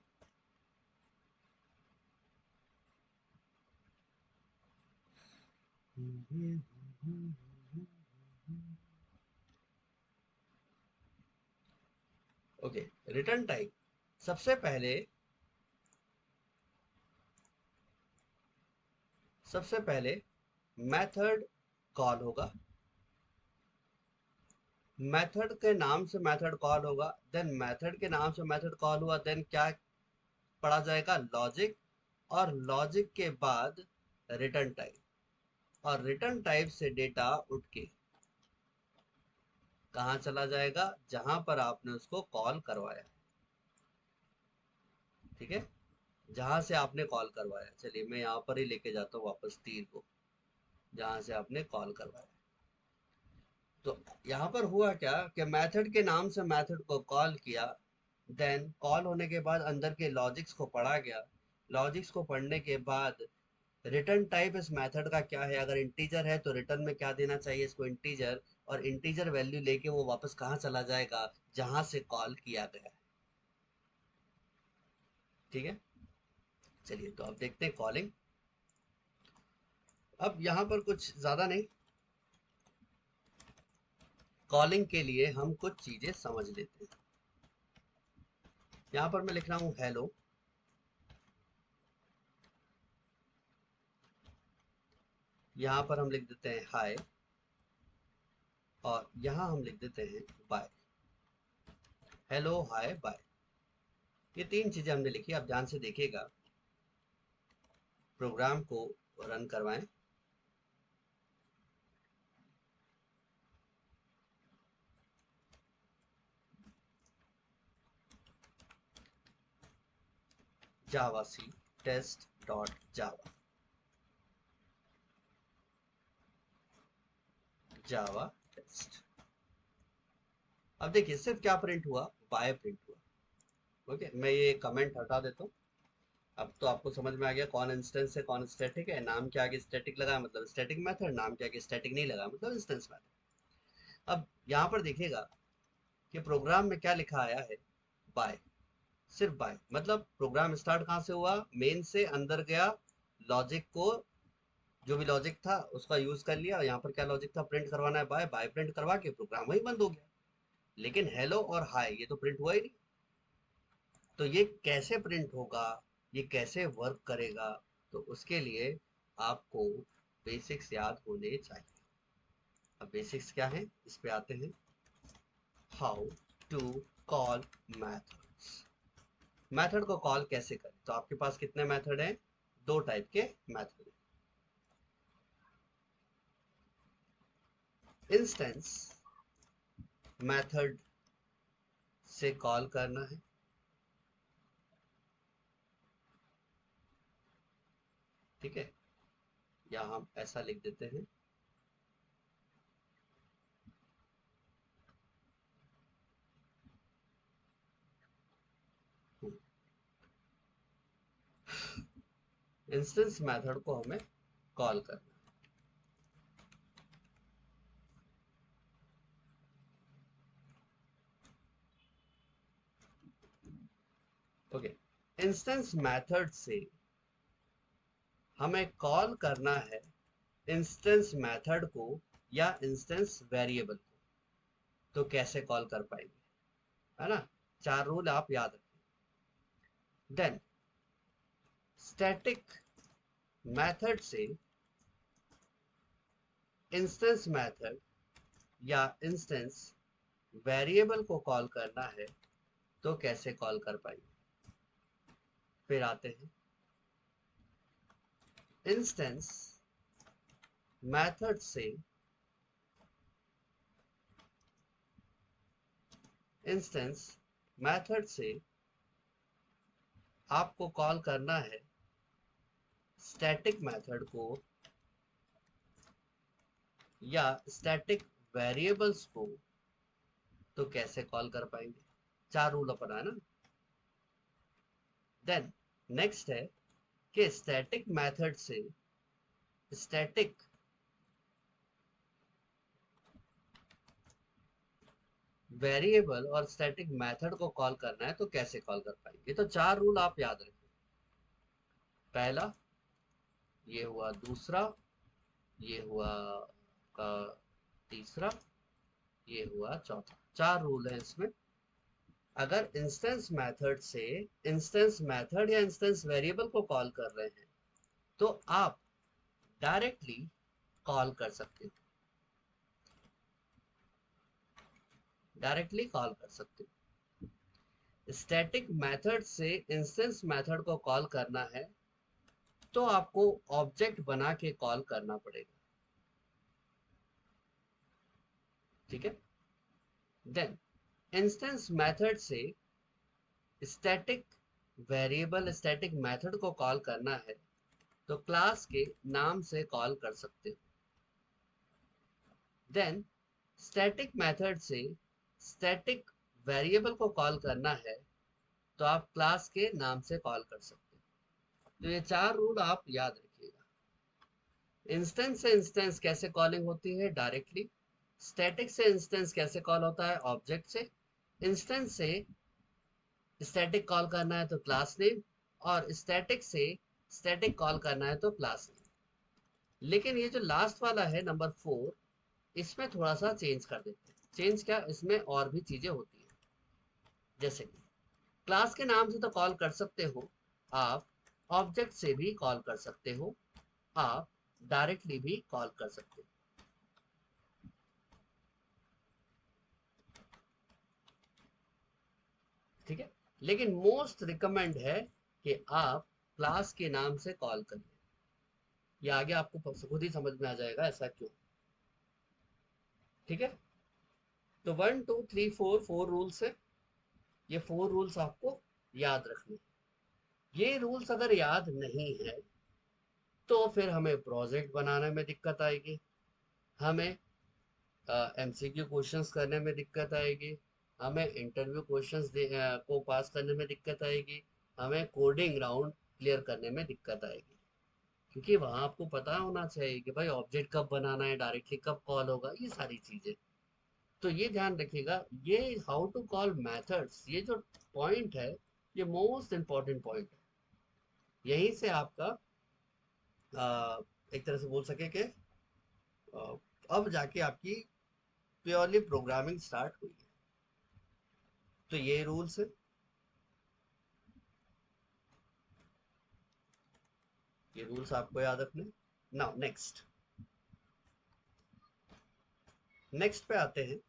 Okay, return type. सबसे पहले मेथड कॉल होगा, मेथड के नाम से मेथड कॉल होगा, देन मेथड के नाम से मेथड कॉल हुआ, देन क्या पढ़ा जाएगा, लॉजिक। और लॉजिक के बाद रिटर्न टाइप, और रिटर्न टाइप से डेटा उठ के कहाँ चला जाएगा, जहां पर आपने उसको कॉल करवाया। ठीक है, जहां से आपने कॉल करवाया। चलिए मैं यहाँ पर ही लेके जाता हूँ वापस तीर को, जहां से आपने कॉल करवाया। तो यहाँ पर हुआ क्या कि मेथड के नाम से मेथड को कॉल किया, देन कॉल होने के बाद अंदर के लॉजिक्स को पढ़ा गया। लॉजिक्स को पढ़ने के बाद रिटर्न टाइप इस मेथड का क्या है, अगर इंटीजर है तो रिटर्न में क्या देना चाहिए इसको, इंटीजर। और इंटीजर वैल्यू लेके वो वापस कहाँ चला जाएगा, जहां से कॉल किया गया है। ठीक है। चलिए तो अब देखते हैं कॉलिंग। अब यहाँ पर कुछ ज्यादा नहीं, कॉलिंग के लिए हम कुछ चीजें समझ लेते हैं। यहाँ पर मैं लिख रहा हूँ हेलो, यहाँ पर हम लिख देते हैं हाय, और यहाँ हम लिख देते हैं बाय। हेलो, हाय, बाय, ये 3 चीजें हमने लिखी। आप ध्यान से देखिएगा, प्रोग्राम को रन करवाएं। Javac test dot Java, Java test. अब देखिए सिर्फ क्या प्रिंट हुआ, बाय प्रिंट हुआ। ओके, मैं ये कमेंट हटा देता हूँ। अब तो आपको समझ में आ गया कौन इंस्टेंस है कौन स्टैटिक है। नाम के आगे स्टैटिक लगा है मतलब स्टैटिक मेथड, नाम के आगे स्टैटिक नहीं लगा मतलब इंस्टेंस मेथड। अब यहाँ पर देखिएगा कि प्रोग्राम में क्या लिखा आया है, बाय। सिर्फ बाय मतलब प्रोग्राम स्टार्ट कहाँ से हुआ, मेन से अंदर गया, लॉजिक को, जो भी लॉजिक था उसका यूज कर लिया। यहाँ पर क्या लॉजिक था, प्रिंट करवाना है बाय, बाय प्रिंट करवा के प्रोग्राम वही बंद हो गया। लेकिन हेलो और हाय ये तो प्रिंट हुआ ही नहीं। तो ये कैसे प्रिंट होगा, ये कैसे वर्क करेगा, तो उसके लिए आपको बेसिक्स याद होने चाहिए। अब बेसिक्स क्या है, इस पे आते हैं। How to call methods. Method को कॉल कैसे करें, तो आपके पास कितने मेथड हैं, 2 टाइप के मेथड। इंस्टेंस मेथड से कॉल करना है, ठीक है, या हम ऐसा लिख देते हैं, इंस्टेंस मेथड को हमें कॉल करना। ओके, इंस्टेंस मेथड से हमें कॉल करना है इंस्टेंस मेथड को या इंस्टेंस वेरिएबल को, तो कैसे कॉल कर पाएंगे, है ना। 4 रूल आप याद रखें। देन स्टैटिक मेथड से इंस्टेंस मेथड या इंस्टेंस वेरिएबल को कॉल करना है, तो कैसे कॉल कर पाएंगे। फिर आते हैं, इंस्टेंस मेथड से इंस्टेंस मेथड से आपको कॉल करना है स्टैटिक मेथड को या स्टैटिक वेरिएबल्स को, तो कैसे कॉल कर पाएंगे। 4 रूल अपना है ना। देन नेक्स्ट है कि स्टैटिक मेथड से स्टैटिक वेरिएबल और स्टैटिक मेथड को कॉल करना है, तो कैसे कॉल कर पाएंगे। तो 4 रूल आप याद रखें। पहला ये हुआ, दूसरा ये हुआ का, तीसरा ये हुआ, चौथा। 4 रूल है इसमें। अगर इंस्टेंस मेथड से इंस्टेंस मेथड या इंस्टेंस वेरिएबल को कॉल कर रहे हैं, तो आप डायरेक्टली कॉल कर सकते हो, डायरेक्टली कॉल कर सकते हो। स्टैटिक मेथड से इंस्टेंस मेथड को कॉल करना है, तो आपको ऑब्जेक्ट बना के कॉल करना पड़ेगा। ठीक है। देन इंस्टेंस मेथड से स्टैटिक वेरिएबल स्टैटिक मेथड को कॉल करना है, तो क्लास के नाम से कॉल कर सकते हो। देन स्टैटिक मेथड से स्टैटिक वेरिएबल को कॉल करना है, तो आप क्लास के नाम से कॉल कर सकते हो। तो ये 4 रूल आप याद रखिएगा। इंस्टेंस से इंस्टेंस कैसे कॉलिंग होती है, डायरेक्टली। स्टैटिक से इंस्टेंस कैसे कॉल होता है, ऑब्जेक्ट से। इंस्टेंस से स्टैटिक कॉल करना है तो क्लास नेम, और स्टैटिक से स्टैटिक कॉल करना है तो क्लास नेम। लेकिन ये जो लास्ट वाला है नंबर 4, इसमें थोड़ा सा चेंज कर देते हैं। चेंज क्या, इसमें और भी चीजें होती हैं। जैसे कि क्लास के नाम से तो कॉल कर सकते हो आप, ऑब्जेक्ट से भी कॉल कर सकते हो, आप डायरेक्टली भी कॉल कर सकते हो। ठीक है। लेकिन मोस्ट रिकमेंड है कि आप क्लास के नाम से कॉल करिए। ये आगे आपको खुद ही समझ में आ जाएगा ऐसा क्यों। ठीक है। तो 1 2 3 4 4 रूल्स है। ये 4 रूल्स आपको याद रखने। ये रूल्स अगर याद नहीं है, तो फिर हमें प्रोजेक्ट बनाने में दिक्कत आएगी, हमें एमसीक्यू क्वेश्चंस करने में दिक्कत आएगी, हमें इंटरव्यू क्वेश्चंस को पास करने में दिक्कत आएगी, हमें कोडिंग राउंड क्लियर करने में दिक्कत आएगी। क्योंकि वहां आपको पता होना चाहिए कि भाई ऑब्जेक्ट कब बनाना है, डायरेक्टली कब कॉल होगा, ये सारी चीजें। तो ये ध्यान रखिएगा। ये हाउ टू कॉल मेथड्स, ये जो पॉइंट है, ये मोस्ट इंपॉर्टेंट पॉइंट है। यहीं से आपका एक तरह से बोल सके कि अब जाके आपकी प्योरली प्रोग्रामिंग स्टार्ट हुई है। तो ये रूल्स है, ये रूल्स आपको याद रखने। नाउ नेक्स्ट, नेक्स्ट पे आते हैं।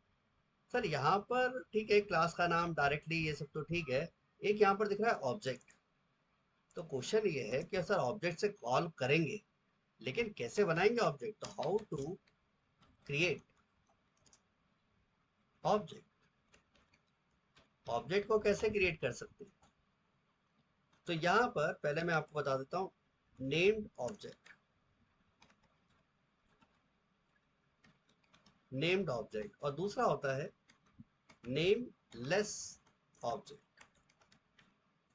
सर यहाँ पर ठीक है, क्लास का नाम डायरेक्टली ये सब तो ठीक है। एक यहाँ पर दिख रहा है ऑब्जेक्ट। तो क्वेश्चन ये है कि सर ऑब्जेक्ट से कॉल करेंगे, लेकिन कैसे बनाएंगे ऑब्जेक्ट। तो how to create object, object को कैसे क्रिएट कर सकते हैं। तो यहाँ पर पहले मैं आपको बता देता हूँ, नेम्ड ऑब्जेक्ट, नेम्ड ऑब्जेक्ट, और दूसरा होता है nameless object,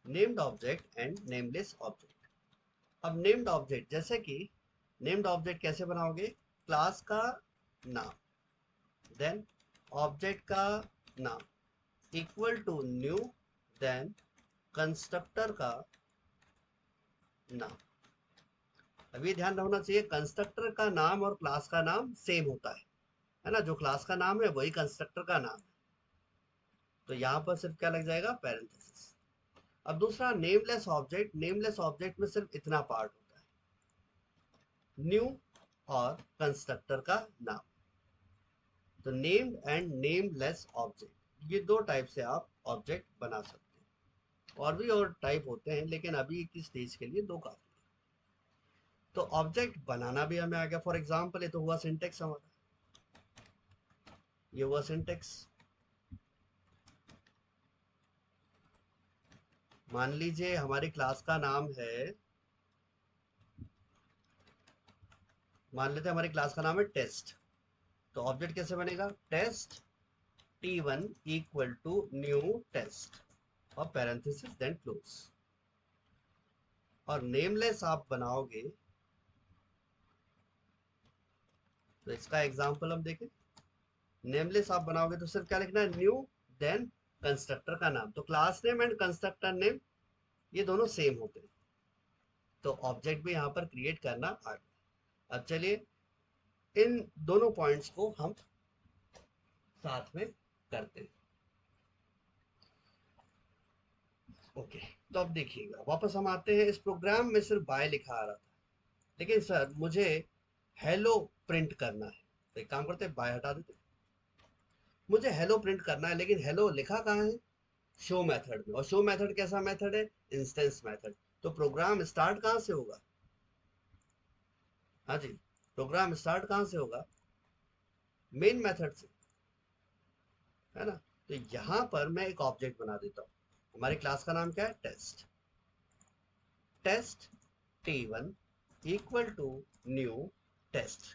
named object and nameless object. अब नेम्ड ऑब्जेक्ट, जैसे कि नेम्ड ऑब्जेक्ट कैसे बनाओगे, क्लास का नाम, देन ऑब्जेक्ट का नाम equal to new, then constructor का नाम। अब ये ध्यान रखना चाहिए, कंस्ट्रक्टर का नाम और क्लास का नाम सेम होता है ना, जो क्लास का नाम है वही कंस्ट्रक्टर का नाम है। तो यहाँ पर सिर्फ क्या लग जाएगा, पैरेंथेसिस। अब दूसरा नेमलेस ऑब्जेक्ट, नेमलेस ऑब्जेक्ट में सिर्फ इतना पार्ट होता है, न्यू और कंस्ट्रक्टर का नाम। तो नेम्ड एंड नेमलेस ऑब्जेक्ट, ये दो टाइप से आप ऑब्जेक्ट बना सकते हैं। और भी और टाइप होते हैं, लेकिन अभी की स्टेज के लिए दो काफी है। तो ऑब्जेक्ट बनाना भी हमें आ गया। फॉर एग्जाम्पल ये तो हुआ सिंटेक्स हमारा, ये हुआ सिंटेक्स। मान लीजिए हमारी क्लास का नाम है, मान लेते हैं हमारी क्लास का नाम है टेस्ट। तो ऑब्जेक्ट कैसे बनेगा, test T1 equal to new test और पैरेंथेसिस देन क्लोज। और नेमलेस आप बनाओगे तो इसका एग्जांपल हम देखें। नेमलेस आप बनाओगे तो सिर्फ क्या लिखना है, न्यू देन कंस्ट्रक्टर का नाम। तो class name and constructor name ये दोनों सेम होते हैं, तो ऑब्जेक्ट भी यहां पर क्रिएट करना आ गया। अब चलिए इन दोनों पॉइंट्स को हम साथ में करते हैं। ओके, तो अब देखिएगा, वापस हम आते हैं। इस प्रोग्राम में सिर्फ बाय लिखा आ रहा था, लेकिन सर मुझे हेलो प्रिंट करना है। तो एक काम करते हैं, बाय हटा देते हैं। मुझे हेलो प्रिंट करना है, लेकिन हेलो लिखा कहाँ है, शो मेथड में। और शो मेथड कैसा मेथड है, इंस्टेंस मेथड। तो प्रोग्राम स्टार्ट कहाँ से होगा, हाँ जी, प्रोग्राम स्टार्ट कहाँ से होगा, मेन मेथड से, है ना। तो यहां पर मैं एक ऑब्जेक्ट बना देता हूं। हमारी क्लास का नाम क्या है, test. Test T1 equal to new test.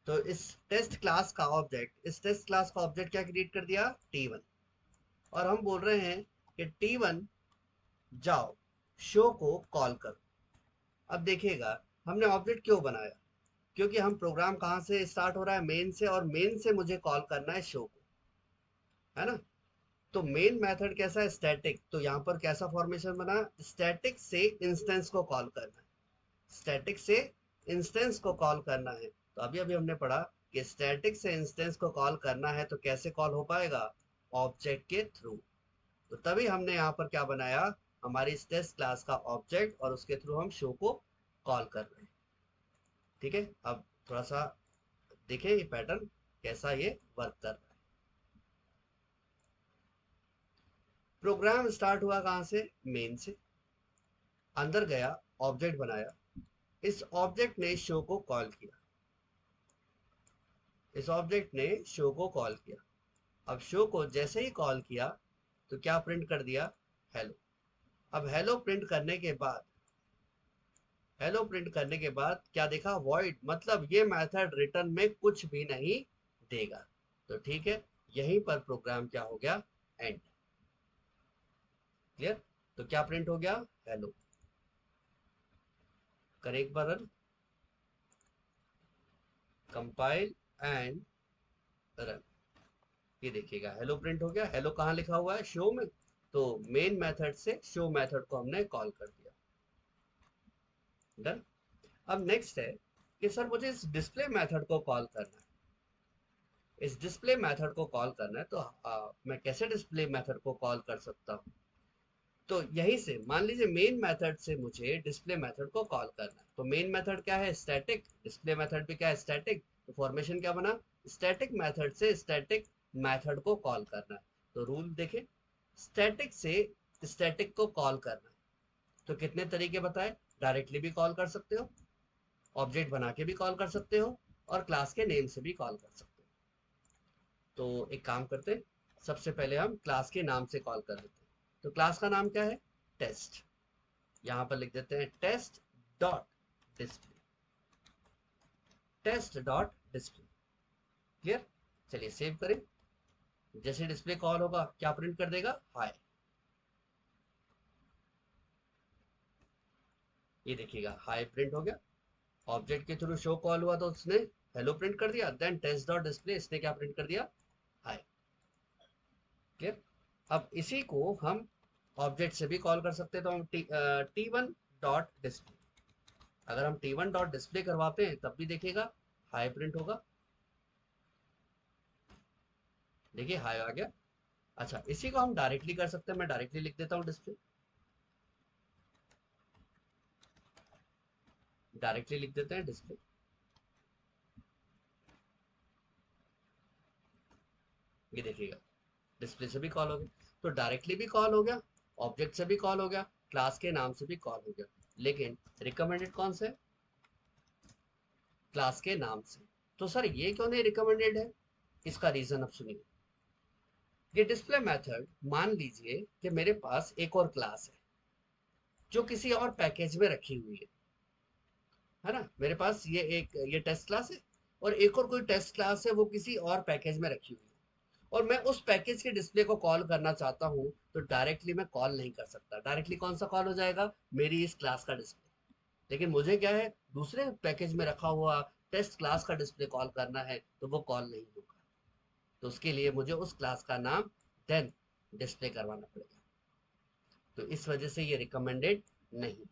तो इस टेस्ट क्लास का ऑब्जेक्ट, इस टेस्ट क्लास का ऑब्जेक्ट क्या क्रिएट कर दिया, T1। और हम बोल रहे हैं कि T1 जाओ शो को कॉल करो। अब देखिएगा हमने ऑब्जेक्ट क्यों बनाया, क्योंकि हम प्रोग्राम कहाँ से स्टार्ट हो रहा है, मेन से, और मेन से मुझे कॉल करना है शो को, है ना। तो मेन मेथड कैसा है, स्टैटिक। तो यहाँ पर कैसा फॉर्मेशन बना, स्टैटिक से इंस्टेंस को कॉल करना है, स्टैटिक से इंस्टेंस को कॉल करना है। तो अभी अभी हमने पढ़ा कि स्टैटिक से इंस्टेंस को कॉल करना है, तो कैसे कॉल हो पाएगा, ऑब्जेक्ट के थ्रू। तो तभी हमने यहाँ पर क्या बनाया, हमारी टेस्ट क्लास का ऑब्जेक्ट, और उसके थ्रू हम शो को कॉल कर रहे हैं। ठीक है, अब थोड़ा सा देखें ये पैटर्न कैसा ये वर्क कर रहा है। प्रोग्राम स्टार्ट हुआ कहाँ से, मेन से, अंदर गया, ऑब्जेक्ट बनाया, इस ऑब्जेक्ट ने शो को कॉल किया, इस ऑब्जेक्ट ने शो को कॉल किया। अब शो को जैसे ही कॉल किया तो क्या प्रिंट कर दिया, हेलो। अब हेलो प्रिंट करने के बाद, हेलो प्रिंट करने के बाद क्या देखा, वॉइड, मतलब ये मेथड रिटर्न में कुछ भी नहीं देगा। तो ठीक है, यहीं पर प्रोग्राम क्या हो गया, एंड। क्लियर। तो क्या प्रिंट हो गया, हेलो। करें एक बार रन, कंपाइल एंड रन। ये देखिएगा हेलो प्रिंट हो गया। हेलो कहाँ लिखा हुआ है, शो में। तो मेन मेथड से शो मेथड को हमने कॉल कर दिया, डन। अब नेक्स्ट है कि सर मुझे इस डिस्प्ले मेथड को कॉल करना है, इस डिस्प्ले मेथड को कॉल करना है। तो मैं कैसे डिस्प्ले मेथड को कॉल कर सकता हूँ, तो यहीं से मान लीजिए मेन मेथड से मुझे डिस्प्ले मेथड को कॉल करना है। तो मेन मेथड क्या है, स्टैटिक, डिस्प्ले मेथड भी क्या है, स्टैटिक। तो फॉर्मेशन क्या बना, स्टैटिक मेथड से स्टैटिक मेथड को कॉल करना है। तो रूल देखें, स्टैटिक से स्टैटिक को कॉल करना है। तो कितने तरीके बताए, डायरेक्टली भी कॉल कर सकते हो, ऑब्जेक्ट बना के भी कॉल कर सकते हो, और क्लास के नेम से भी कॉल कर सकते हो। तो एक काम करते हैं, सबसे पहले हम क्लास के नाम से कॉल कर लेते हैं। तो क्लास का नाम क्या है, टेस्ट। यहां पर लिख देते हैं test dot display, test dot display. Clear? चलिए सेव करें। जैसे डिस्प्ले कॉल होगा क्या प्रिंट कर देगा? हाय। ये देखिएगा हाय प्रिंट हो गया। ऑब्जेक्ट के थ्रू शो कॉल हुआ तो उसने हेलो प्रिंट कर दिया। देन टेस्ट डॉट डिस्प्ले, इसने क्या प्रिंट कर दिया? हाय। क्लियर? अब इसी को हम ऑब्जेक्ट से भी कॉल कर सकते हैं, तो हम टी वन डॉट डिस्प्ले, अगर हम टी वन डॉट डिस्प्ले करवाते हैं तब भी देखिएगा हाई प्रिंट होगा। देखिए हाई आ गया। अच्छा, इसी को हम डायरेक्टली कर सकते हैं, मैं डायरेक्टली लिख देता हूँ डिस्प्ले, डायरेक्टली लिख देते हैं डिस्प्ले। ये देखिएगा डिस्प्ले से भी कॉल हो गया, तो डायरेक्टली भी कॉल हो गया, ऑब्जेक्ट से भी कॉल हो गया, क्लास के नाम से भी कॉल हो गया। लेकिन रिकमेंडेड कौन से? क्लास के नाम से। तो सर ये क्यों नहीं रिकमेंडेड है? इसका रीजन अब सुनिए। ये डिस्प्ले मेथड, मान लीजिए कि मेरे पास एक और क्लास है जो किसी और पैकेज में रखी हुई है ना? मेरे पास ये टेस्ट क्लास है और एक और कोई टेस्ट क्लास है, वो किसी और पैकेज में रखी हुई है, और मैं उस पैकेज के डिस्प्ले को कॉल करना चाहता हूँ, तो डायरेक्टली मैं कॉल नहीं कर सकता। डायरेक्टली कौन सा कॉल हो जाएगा? मेरी इस क्लास का डिस्प्ले। लेकिन मुझे क्या है, दूसरे पैकेज में रखा हुआ टेस्ट क्लास का डिस्प्ले कॉल करना है, तो वो कॉल नहीं होगा। तो उसके लिए मुझे उस क्लास का नाम देन डिस्प्ले करवाना पड़ेगा। तो इस वजह से ये रिकमेंडेड नहीं।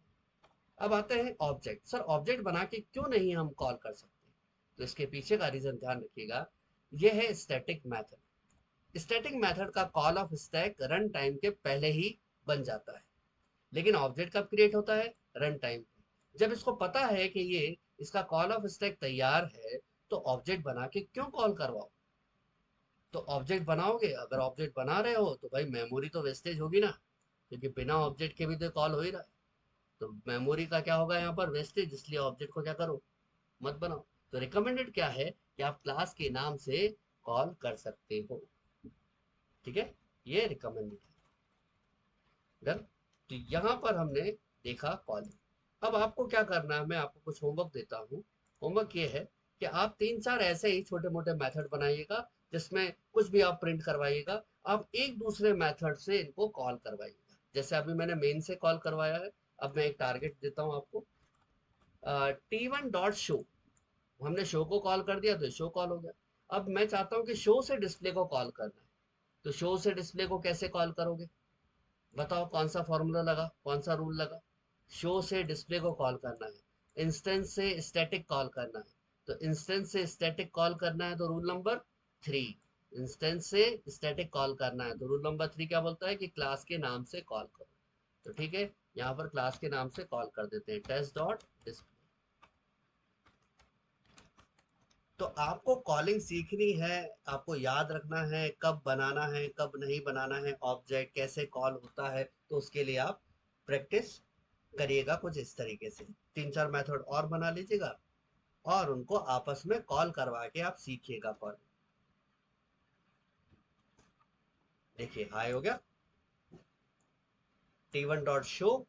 अब आते हैं ऑब्जेक्ट। सर ऑब्जेक्ट बना के क्यों नहीं हम कॉल कर सकते? तो इसके पीछे का रीजन ध्यान रखिएगा। ये है स्टैटिक मेथड। स्टैटिक मेथड का call of stack run time के पहले ही बन जाता है, लेकिन ऑब्जेक्ट कब क्रिएट होता है? रन टाइम पे। जब इसको पता है कि ये इसका कॉल ऑफ स्टैक तैयार है, तो ऑब्जेक्ट बना के क्यों कॉल करवाओ? तो ऑब्जेक्ट बनाओगे, अगर ऑब्जेक्ट बना रहे हो तो भाई मेमोरी तो वेस्टेज होगी ना, क्योंकि बिना ऑब्जेक्ट के भी तो कॉल हो ही रहा है। तो मेमोरी का क्या होगा यहाँ पर? वेस्टेज। इसलिए ऑब्जेक्ट को क्या करो, मत बनाओ। तो रिकमेंडेड क्या है कि आप क्लास के नाम से कॉल कर सकते हो। ठीक है, ये रिकमेंडेड है। डन। तो यहाँ पर हमने देखा कॉलिंग। अब आपको क्या करना है, मैं आपको कुछ होमवर्क देता हूँ। होमवर्क ये है कि आप तीन चार ऐसे ही छोटे मोटे मेथड बनाइएगा, जिसमें कुछ भी आप प्रिंट करवाइएगा। आप एक दूसरे मेथड से इनको कॉल करवाइएगा। जैसे अभी मैंने मेन से कॉल करवाया है। अब मैं एक टारगेट देता हूँ आपको, टी वन डॉट शो। हमने शो को कॉल कर दिया तो शो कॉल हो गया। अब मैं चाहता हूँ कि शो से डिस्प्ले को कॉल करना है, तो शो से डिस्प्ले को कैसे कॉल करोगे? बताओ कौन सा फॉर्मूला लगा, कौन सा रूल लगा? शो से डिस्प्ले को कॉल करना है, इंस्टेंस से स्टैटिक कॉल करना है। तो इंस्टेंस से स्टैटिक कॉल करना है तो रूल नंबर 3। इंस्टेंस से स्टैटिक कॉल करना है तो रूल नंबर 3 क्या बोलता है? कि क्लास के नाम से कॉल करो। तो ठीक है, यहाँ पर क्लास के नाम से कॉल कर देते हैं, टेस्ट डॉट डिस्प्ले। तो आपको कॉलिंग सीखनी है, आपको याद रखना है कब बनाना है कब नहीं बनाना है, ऑब्जेक्ट कैसे कॉल होता है, तो उसके लिए आप प्रैक्टिस करिएगा कुछ इस तरीके से। तीन चार मेथड और बना लीजिएगा और उनको आपस में कॉल करवा के आप सीखिएगा कॉल। देखिए हाई हो गया, T one dot show,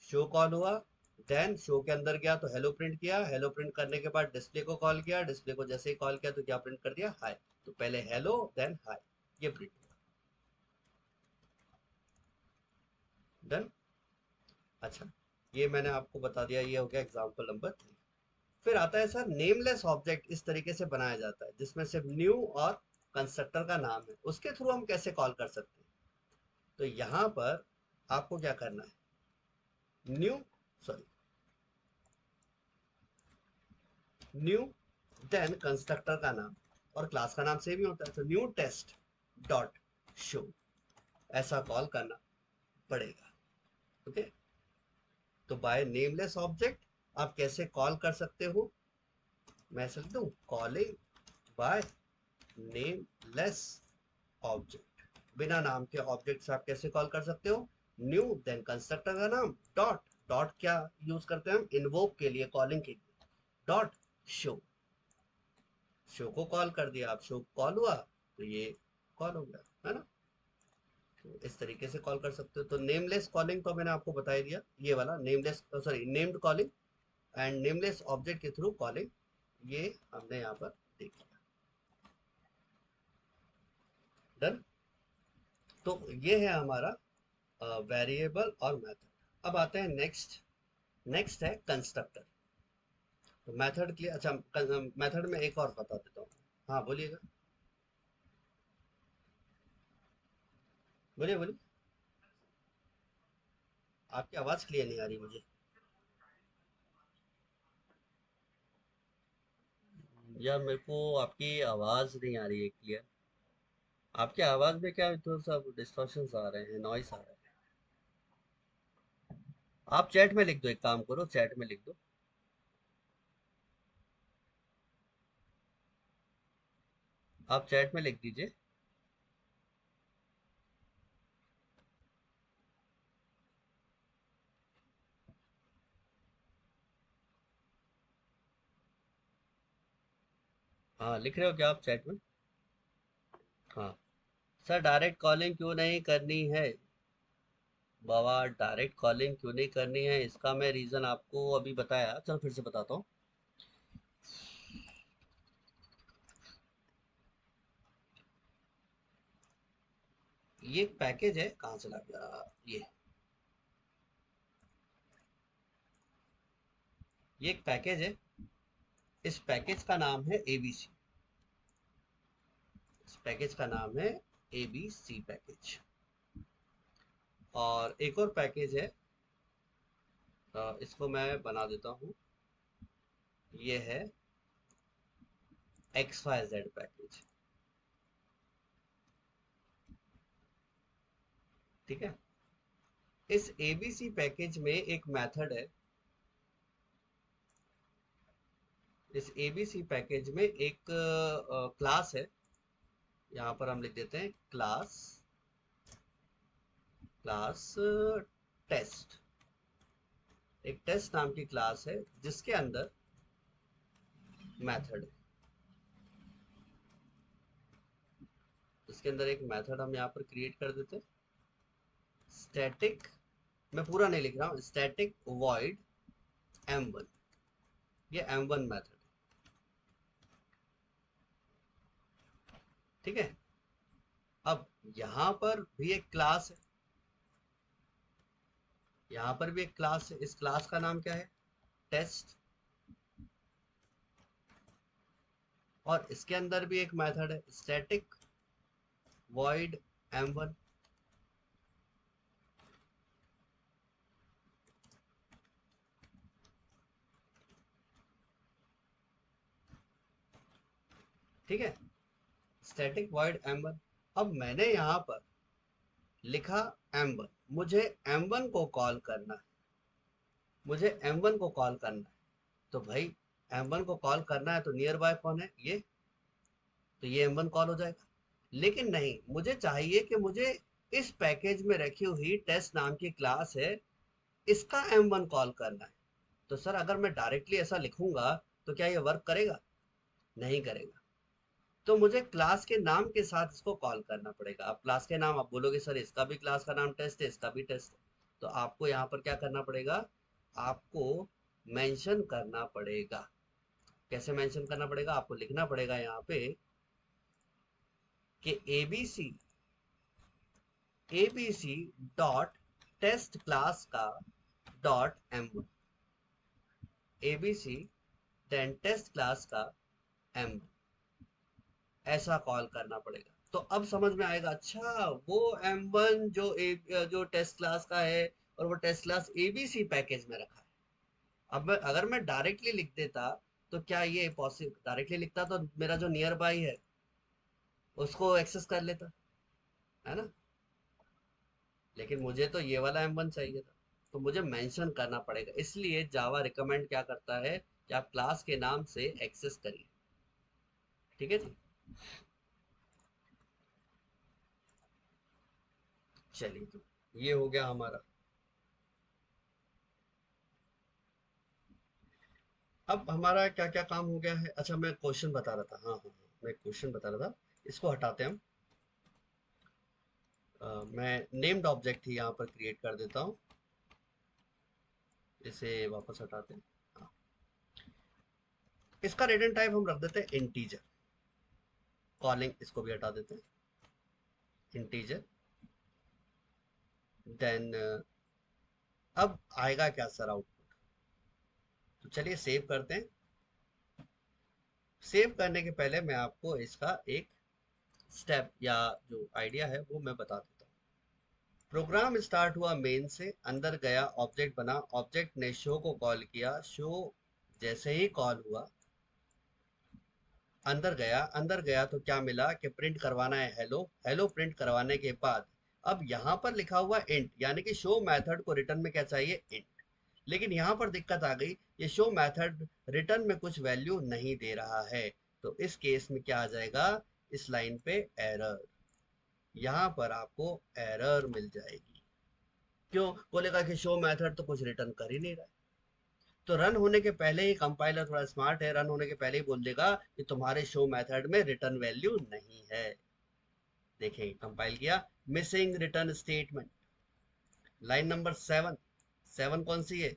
show call हुआ। देन शो के अंदर गया तो हेलो प्रिंट किया, हेलो प्रिंट करने के बाद डिस्प्ले को कॉल किया, डिस्प्ले को जैसे ही कॉल किया तो क्या प्रिंट कर दिया? हाई। तो पहले हेलो देन हाई, ये प्रिंट। डन। अच्छा, ये मैंने आपको बता दिया, ये हो गया एग्जाम्पल नंबर 3। फिर आता है सर नेमलेस ऑब्जेक्ट इस तरीके से बनाया जाता है, जिसमें सिर्फ न्यू और कंस्ट्रक्टर का नाम है, उसके थ्रू हम कैसे कॉल कर सकते हैं? तो यहाँ पर आपको क्या करना है, new, sorry, new then constructor का नाम, और क्लास का नाम सेम ही होता है, तो न्यू टेस्ट डॉट शो, ऐसा कॉल करना पड़ेगा। ओके, तो बाय नेमलेस ऑब्जेक्ट आप कैसे कॉल कर सकते हो? मैं ऐसे लिख दूं, कॉलिंग बाय नेमलेस ऑब्जेक्ट। बिना नाम के ऑब्जेक्ट से आप कैसे कॉल कर सकते हो? न्यू देन कंस्ट्रक्टर का नाम डॉट, डॉट क्या यूज करते हैं हम? इन्वोक के लिए, कॉलिंग के लिए, डॉट शो। शो को कॉल कर दिया, आप शो कॉल हुआ तो ये कॉल हो गया, है ना? इस तरीके से कॉल कर सकते हो। तो नेमलेस कॉलिंग तो मैंने आपको बता ही दिया, ये वाला nameless, sorry named calling and nameless object के थ्रू कॉलिंग, ये हमने यहाँ पर देख लिया। डन। तो ये है हमारा वेरिएबल और मेथड। अब आते हैं नेक्स्ट। नेक्स्ट है कंस्ट्रक्टर। तो मेथड के लिए, अच्छा मेथड में एक और बता देता हूँ। हाँ बोलिएगा, बोलिए बोलिए। आपकी आवाज़ क्लियर नहीं आ रही मुझे। यार मेरे को आपकी आवाज़ नहीं आ रही है क्लियर। आपकी आवाज़ में क्या थोड़ा सा डिस्टॉर्शंस आ रहे हैं, नॉइस आ रहा है। आप चैट में लिख दो, एक काम करो चैट में लिख दो। आप चैट में लिख दीजिए। हाँ लिख रहे हो क्या आप चैट में? हाँ। सर डायरेक्ट कॉलिंग क्यों नहीं करनी है? बाबा डायरेक्ट कॉलिंग क्यों नहीं करनी है, इसका मैं रीज़न आपको अभी बताया, चलो फिर से बताता हूँ। ये एक पैकेज है, कहाँ से ला गया ये एक पैकेज है। इस पैकेज का नाम है एबीसी। इस पैकेज का नाम है एबीसी पैकेज। और एक और पैकेज है, इसको मैं बना देता हूँ। ये है एक्स वाई जेड पैकेज। ठीक है। इस एबीसी पैकेज में एक मेथड है। इस एबीसी पैकेज में एक क्लास है। यहाँ पर हम लिख देते हैं क्लास, क्लास टेस्ट। एक टेस्ट नाम की क्लास है जिसके अंदर मेथड है। इसके अंदर एक मेथड हम यहाँ पर क्रिएट कर देते हैं। स्टैटिक, मैं पूरा नहीं लिख रहा हूँ, स्टैटिक वॉइड m1। ये m1 मेथड। ठीक है। अब यहाँ पर भी एक क्लास है, यहाँ पर भी एक क्लास है। इस क्लास का नाम क्या है? टेस्ट। और इसके अंदर भी एक मेथड है, स्टैटिक वॉइड m1। ठीक है, स्टैटिक वॉइड m1। अब मैंने यहाँ पर लिखा m1, मुझे m1 को कॉल करना है। मुझे m1 को कॉल करना है। तो भाई m1 को कॉल करना है तो नियर बाय कौन है? ये। तो ये m1 कॉल हो जाएगा। लेकिन नहीं, मुझे चाहिए कि मुझे इस पैकेज में रखी हुई टेस्ट नाम की क्लास है, इसका m1 कॉल करना है। तो सर अगर मैं डायरेक्टली ऐसा लिखूंगा तो क्या ये वर्क करेगा? नहीं करेगा। तो मुझे क्लास के नाम के साथ इसको कॉल करना पड़ेगा। अब क्लास के नाम आप बोलोगे सर इसका भी क्लास का नाम टेस्ट है, इसका भी टेस्ट है। तो आपको यहाँ पर क्या करना पड़ेगा? आपको मेंशन करना पड़ेगा। कैसे मेंशन करना पड़ेगा? आपको लिखना पड़ेगा यहाँ पे कि एबीसी डॉट टेस्ट क्लास का dot m1। ABC then test class का m1, ऐसा कॉल करना पड़ेगा। तो अब समझ में आएगा, अच्छा वो m1 जो टेस्ट क्लास का है और वो टेस्ट क्लास एबीसी पैकेज में रखा है। अब मैं अगर मैं डायरेक्टली लिख देता तो क्या ये पॉसिबल? डायरेक्टली लिखता तो मेरा जो नियर बाई है उसको एक्सेस कर लेता, है ना। लेकिन मुझे तो ये वाला m1 चाहिए था। तो मुझे मेंशन करना पड़ेगा, इसलिए जावा रिकमेंड क्या करता है कि आप क्लास के नाम से एक्सेस करिए। ठीक है जी। चलिए, तो ये हो गया हमारा। अब हमारा क्या क्या काम हो गया है? अच्छा मैं क्वेश्चन बता रहा था, हाँ हाँ हाँ, मैं क्वेश्चन बता रहा था। इसको हटाते हैं हम। मैं नेम्ड ऑब्जेक्ट ही यहाँ पर क्रिएट कर देता हूँ, इसे वापस हटाते हैं। हाँ, इसका रिटर्न टाइप हम रख देते हैं इंटीजर। कॉलिंग इसको भी हटा देते हैं, इंटीजर। देन अब आएगा क्या सर आउटपुट? तो चलिए सेव करते हैं। सेव करने के पहले मैं आपको इसका एक स्टेप या जो आइडिया है वो मैं बता देता हूँ। प्रोग्राम स्टार्ट हुआ मेन से, अंदर गया, ऑब्जेक्ट बना, ऑब्जेक्ट ने शो को कॉल किया, शो जैसे ही कॉल हुआ अंदर गया तो क्या मिला कि प्रिंट करवाना है हेलो। हेलो प्रिंट करवाने के बाद अब यहाँ पर लिखा हुआ इंट, यानी कि शो मेथड को रिटर्न में क्या चाहिए, इंट। लेकिन यहाँ पर दिक्कत आ गई, ये शो मेथड रिटर्न में कुछ वैल्यू नहीं दे रहा है। तो इस केस में क्या आ जाएगा, इस लाइन पे एरर, यहाँ पर आपको एरर मिल जाएगी। क्यों बोलेगा कि शो मेथड तो कुछ रिटर्न कर ही नहीं रहा है। तो रन होने के पहले ही कंपाइलर थोड़ा स्मार्ट है, रन होने के पहले ही बोल देगा कि तुम्हारे शो मेथड में रिटर्न वैल्यू नहीं है। देखें कंपाइल किया, missing return statement, line number 7। 7 कौन सी है,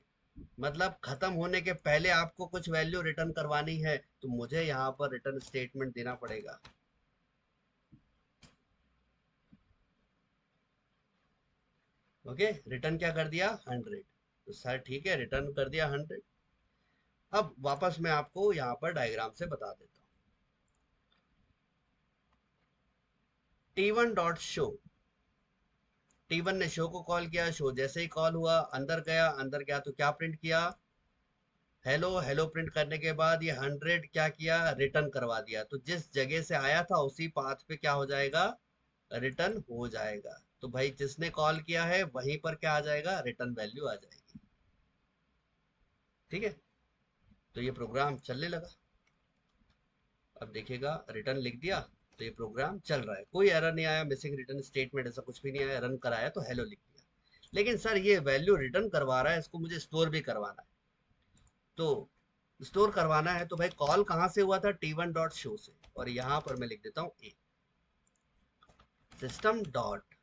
मतलब खत्म होने के पहले आपको कुछ वैल्यू रिटर्न करवानी है, तो मुझे यहाँ पर रिटर्न स्टेटमेंट देना पड़ेगा। ओके, रिटर्न क्या कर दिया, 100। तो सर ठीक है, रिटर्न कर दिया 100। अब वापस मैं आपको यहाँ पर डायग्राम से बता देता हूँ। t1.show, T1 ने शो को कॉल किया, शो जैसे ही कॉल हुआ अंदर गया तो क्या प्रिंट किया, हेलो। हेलो प्रिंट करने के बाद ये 100 क्या किया, रिटर्न करवा दिया। तो जिस जगह से आया था उसी पाथ पे क्या हो जाएगा, रिटर्न हो जाएगा। तो भाई जिसने कॉल किया है वहीं पर क्या आ जाएगा, रिटर्न वैल्यू आ जाएगी। ठीक है, तो ये प्रोग्राम चलने लगा। अब देखिएगा रिटर्न लिख दिया, तो ये प्रोग्राम चल रहा है, कोई एरर नहीं आया, मिसिंग रिटर्न स्टेटमेंट ऐसा कुछ भी नहीं आया। रन कराया तो हेलो लिख दिया। लेकिन सर ये वैल्यू रिटर्न करवा रहा है, इसको मुझे स्टोर भी करवाना है। तो स्टोर करवाना है तो भाई कॉल कहाँ से हुआ था, t1.show से। और यहाँ पर मैं लिख देता हूँ a, system dot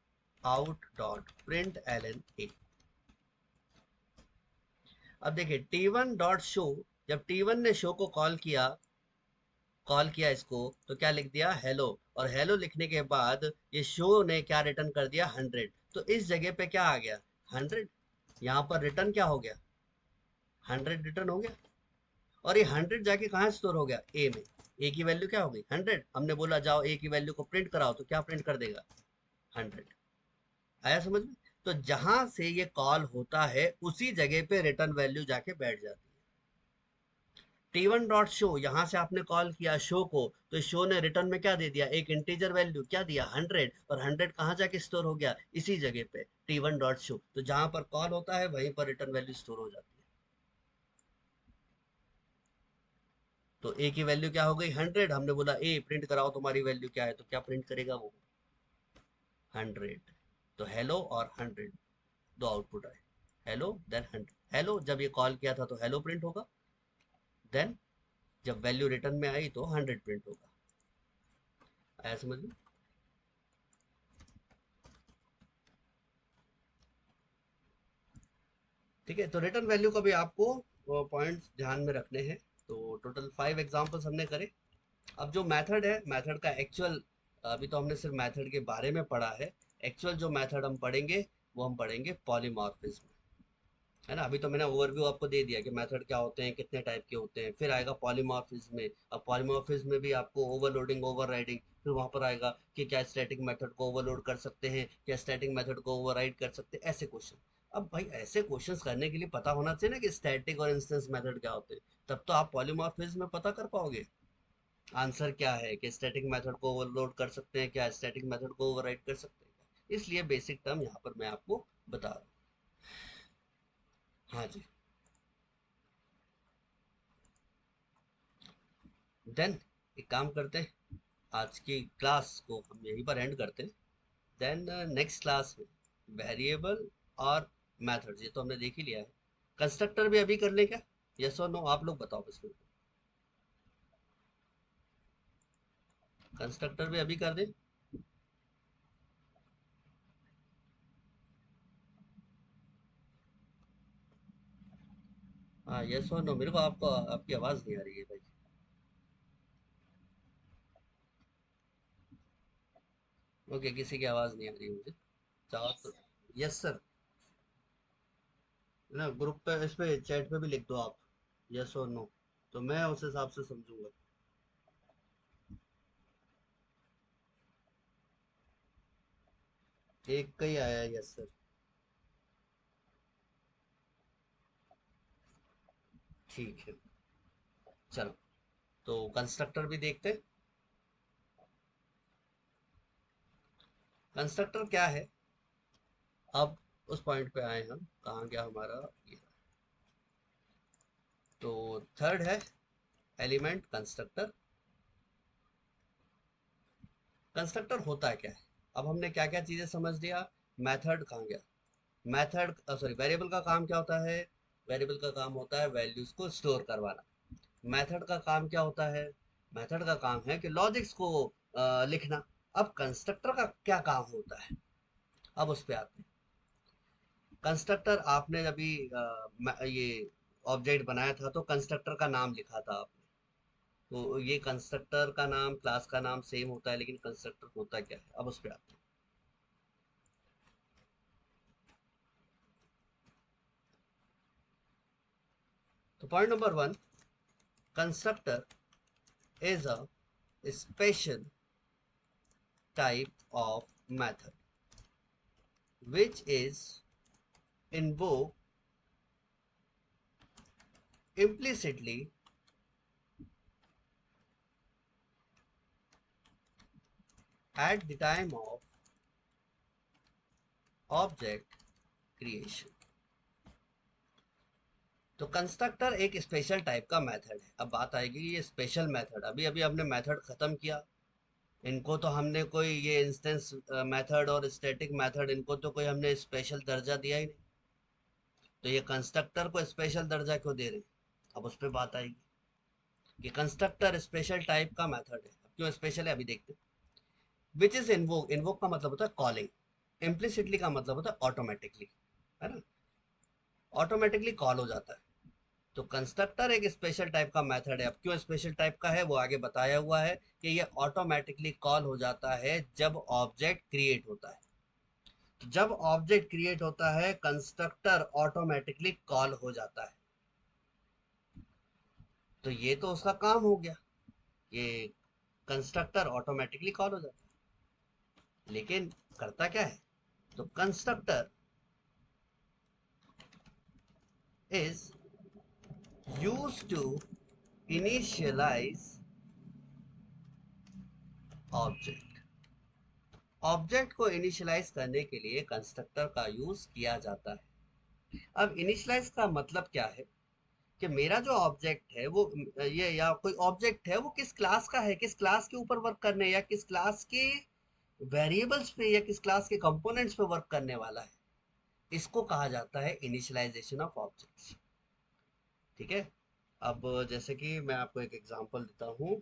out dot println a. अब देखिए t1.show, जब t1 ने शो को कॉल किया इसको, तो क्या लिख दिया, हेलो। और हेलो लिखने के बाद ये शो ने क्या रिटर्न कर दिया, 100। तो इस जगह पे क्या आ गया, 100। यहाँ पर रिटर्न क्या हो गया, 100 रिटर्न हो गया। और ये 100 जाके कहाँ स्टोर हो गया, ए में। ए की वैल्यू क्या हो गई, 100। हमने बोला जाओ ए की वैल्यू को प्रिंट कराओ, तो क्या प्रिंट कर देगा, 100। आया समझ में? तो जहां से ये कॉल होता है उसी जगह पे रिटर्न वैल्यू जाके बैठ जाती है। t1.show, यहाँ से आपने कॉल किया शो को, तो शो ने रिटर्न में क्या दे दिया, एक इंटीजर वैल्यू क्या दिया, 100। और 100 कहाँ जाके स्टोर हो गया, इसी जगह पे t1.show। तो जहां पर कॉल होता है वहीं पर रिटर्न वैल्यू स्टोर हो जाती है। तो ए की वैल्यू क्या हो गई, 100। हमने बोला ए प्रिंट कराओ तुम्हारी वैल्यू क्या है, तो क्या प्रिंट करेगा वो, 100। तो हेलो और 100 दो आउटपुट आए, हेलो देन 100। हेलो जब ये कॉल किया था तो हेलो प्रिंट होगा, देन जब वैल्यू रिटर्न में आई तो 100 प्रिंट होगा। आया समझ में? ठीक है, तो रिटर्न वैल्यू का भी आपको पॉइंट्स ध्यान में रखने हैं। तो टोटल 5 एग्जांपल्स हमने करे। अब जो मेथड है, मेथड का एक्चुअल, अभी तो हमने सिर्फ मेथड के बारे में पढ़ा है। एक्चुअल जो मेथड हम पढ़ेंगे वो हम पढ़ेंगे पॉलीमॉर्फिज्म, है ना। अभी तो मैंने ओवरव्यू आपको दे दिया कि मेथड क्या होते हैं, कितने टाइप के होते हैं। फिर आएगा पॉलीमॉर्फिज्म में। अब पॉलीमॉर्फिज्म में भी आपको ओवरलोडिंग, ओवरराइडिंग, फिर वहां पर आएगा कि क्या स्टैटिक मेथड को ओवरलोड कर सकते हैं, क्या स्टैटिक मेथड को ओवरराइड कर सकते हैं, ऐसे क्वेश्चन। अब भाई ऐसे क्वेश्चंस करने के लिए पता होना चाहिए ना कि स्टैटिक और इंस्टेंस मेथड क्या होते हैं, तब तो आप पॉलीमॉर्फिज्म में पता कर पाओगे आंसर क्या है, कि स्टैटिक मेथड को ओवरलोड कर सकते हैं क्या, स्टैटिक मेथड को ओवरराइड कर सकते हैं क्या। इसलिए बेसिक टर्म यहाँ पर मैं आपको बता रहा हूँ। हाँ जी। देन एक काम करते हैं, आज की क्लास को हम यहीं पर एंड करते हैं। देन नेक्स्ट क्लास में वेरिएबल और मेथड्स, ये तो हमने देख ही लिया है। कंस्ट्रक्टर भी अभी कर लें क्या, यस और नो, आप लोग बताओ बस मेरे को। कंस्ट्रक्टर भी अभी कर दें। हाँ, यस और नो। मेरे को आपको आपकी आवाज नहीं आ रही है भाई। ओके, किसी की आवाज नहीं आ रही है मुझे। चाहो तो यस सर। ना ग्रुप पे, इस पे चैट पे भी लिख दो आप, यस और नो, तो मैं उस हिसाब से समझूंगा। एक का ही आया है यस सर। ठीक है, चलो। तो कंस्ट्रक्टर भी देखते हैं। कंस्ट्रक्टर क्या है? अब उस पॉइंट पे आए हम, कहाँ गया हमारा ये। तो थर्ड है एलिमेंट कंस्ट्रक्टर। कंस्ट्रक्टर होता क्या है? अब हमने क्या क्या चीजें समझ लिया। मेथड कहाँ गया? मेथड, सॉरी, वेरिएबल का काम क्या होता है? वेरिएबल का काम होता है वैल्यूज को स्टोर करवाना। मेथड का काम क्या होता है? मेथड का काम है कि लॉजिक्स को लिखना। अब कंस्ट्रक्टर का क्या काम होता है? अब उस पे आते हैं। कंस्ट्रक्टर, आपने अभी ये ऑब्जेक्ट बनाया था तो कंस्ट्रक्टर का नाम लिखा था आपने। तो ये कंस्ट्रक्टर का नाम, क्लास का नाम सेम होता है, लेकिन कंस्ट्रक्टर होता क्या है? अब उस पे आते हैं। तो point number one, constructor is a special type of method which is invoked implicitly at the time of object creation। तो कंस्ट्रक्टर एक स्पेशल टाइप का मेथड है। अब बात आएगी ये स्पेशल मेथड, अभी अभी हमने मेथड खत्म किया। इनको तो हमने कोई, ये इंस्टेंस मेथड और स्टैटिक मेथड, इनको तो कोई हमने स्पेशल दर्जा दिया ही नहीं। तो ये कंस्ट्रक्टर को स्पेशल दर्जा क्यों दे रहे? अब उस पर बात आएगी कि कंस्ट्रक्टर स्पेशल टाइप का मेथड है। अब क्यों स्पेशल है अभी देखते हैं। विच इज इन्वोक, इन्वोक का मतलब होता है कॉलिंग। इम्प्लिसिटली का मतलब होता है ऑटोमेटिकली, है ना? ऑटोमेटिकली कॉल हो जाता है। तो कंस्ट्रक्टर एक स्पेशल टाइप का मेथड है। अब क्यों स्पेशल टाइप का है वो आगे बताया हुआ है कि ये ऑटोमेटिकली कॉल हो जाता है जब ऑब्जेक्ट क्रिएट होता है। तो जब ऑब्जेक्ट क्रिएट होता है कंस्ट्रक्टर ऑटोमेटिकली कॉल हो जाता है। तो ये तो उसका काम हो गया, ये कंस्ट्रक्टर ऑटोमेटिकली कॉल हो जाता है। लेकिन करता क्या है? तो constructor is used to initialize object. Object को इनिशियलाइज करने के लिए कंस्ट्रक्टर का यूज किया जाता है। अब इनिशियलाइज का मतलब क्या है? कि मेरा जो ऑब्जेक्ट है वो, ये या कोई ऑब्जेक्ट है, वो किस क्लास का है, किस क्लास के ऊपर वर्क करने, या किस क्लास के वेरिएबल्स पे या किस क्लास के कंपोनेंट्स पे वर्क करने वाला है, इसको कहा जाता है इनिशियलाइजेशन ऑफ ऑब्जेक्ट्स। ठीक है। अब जैसे कि मैं आपको एक एग्जांपल देता हूँ।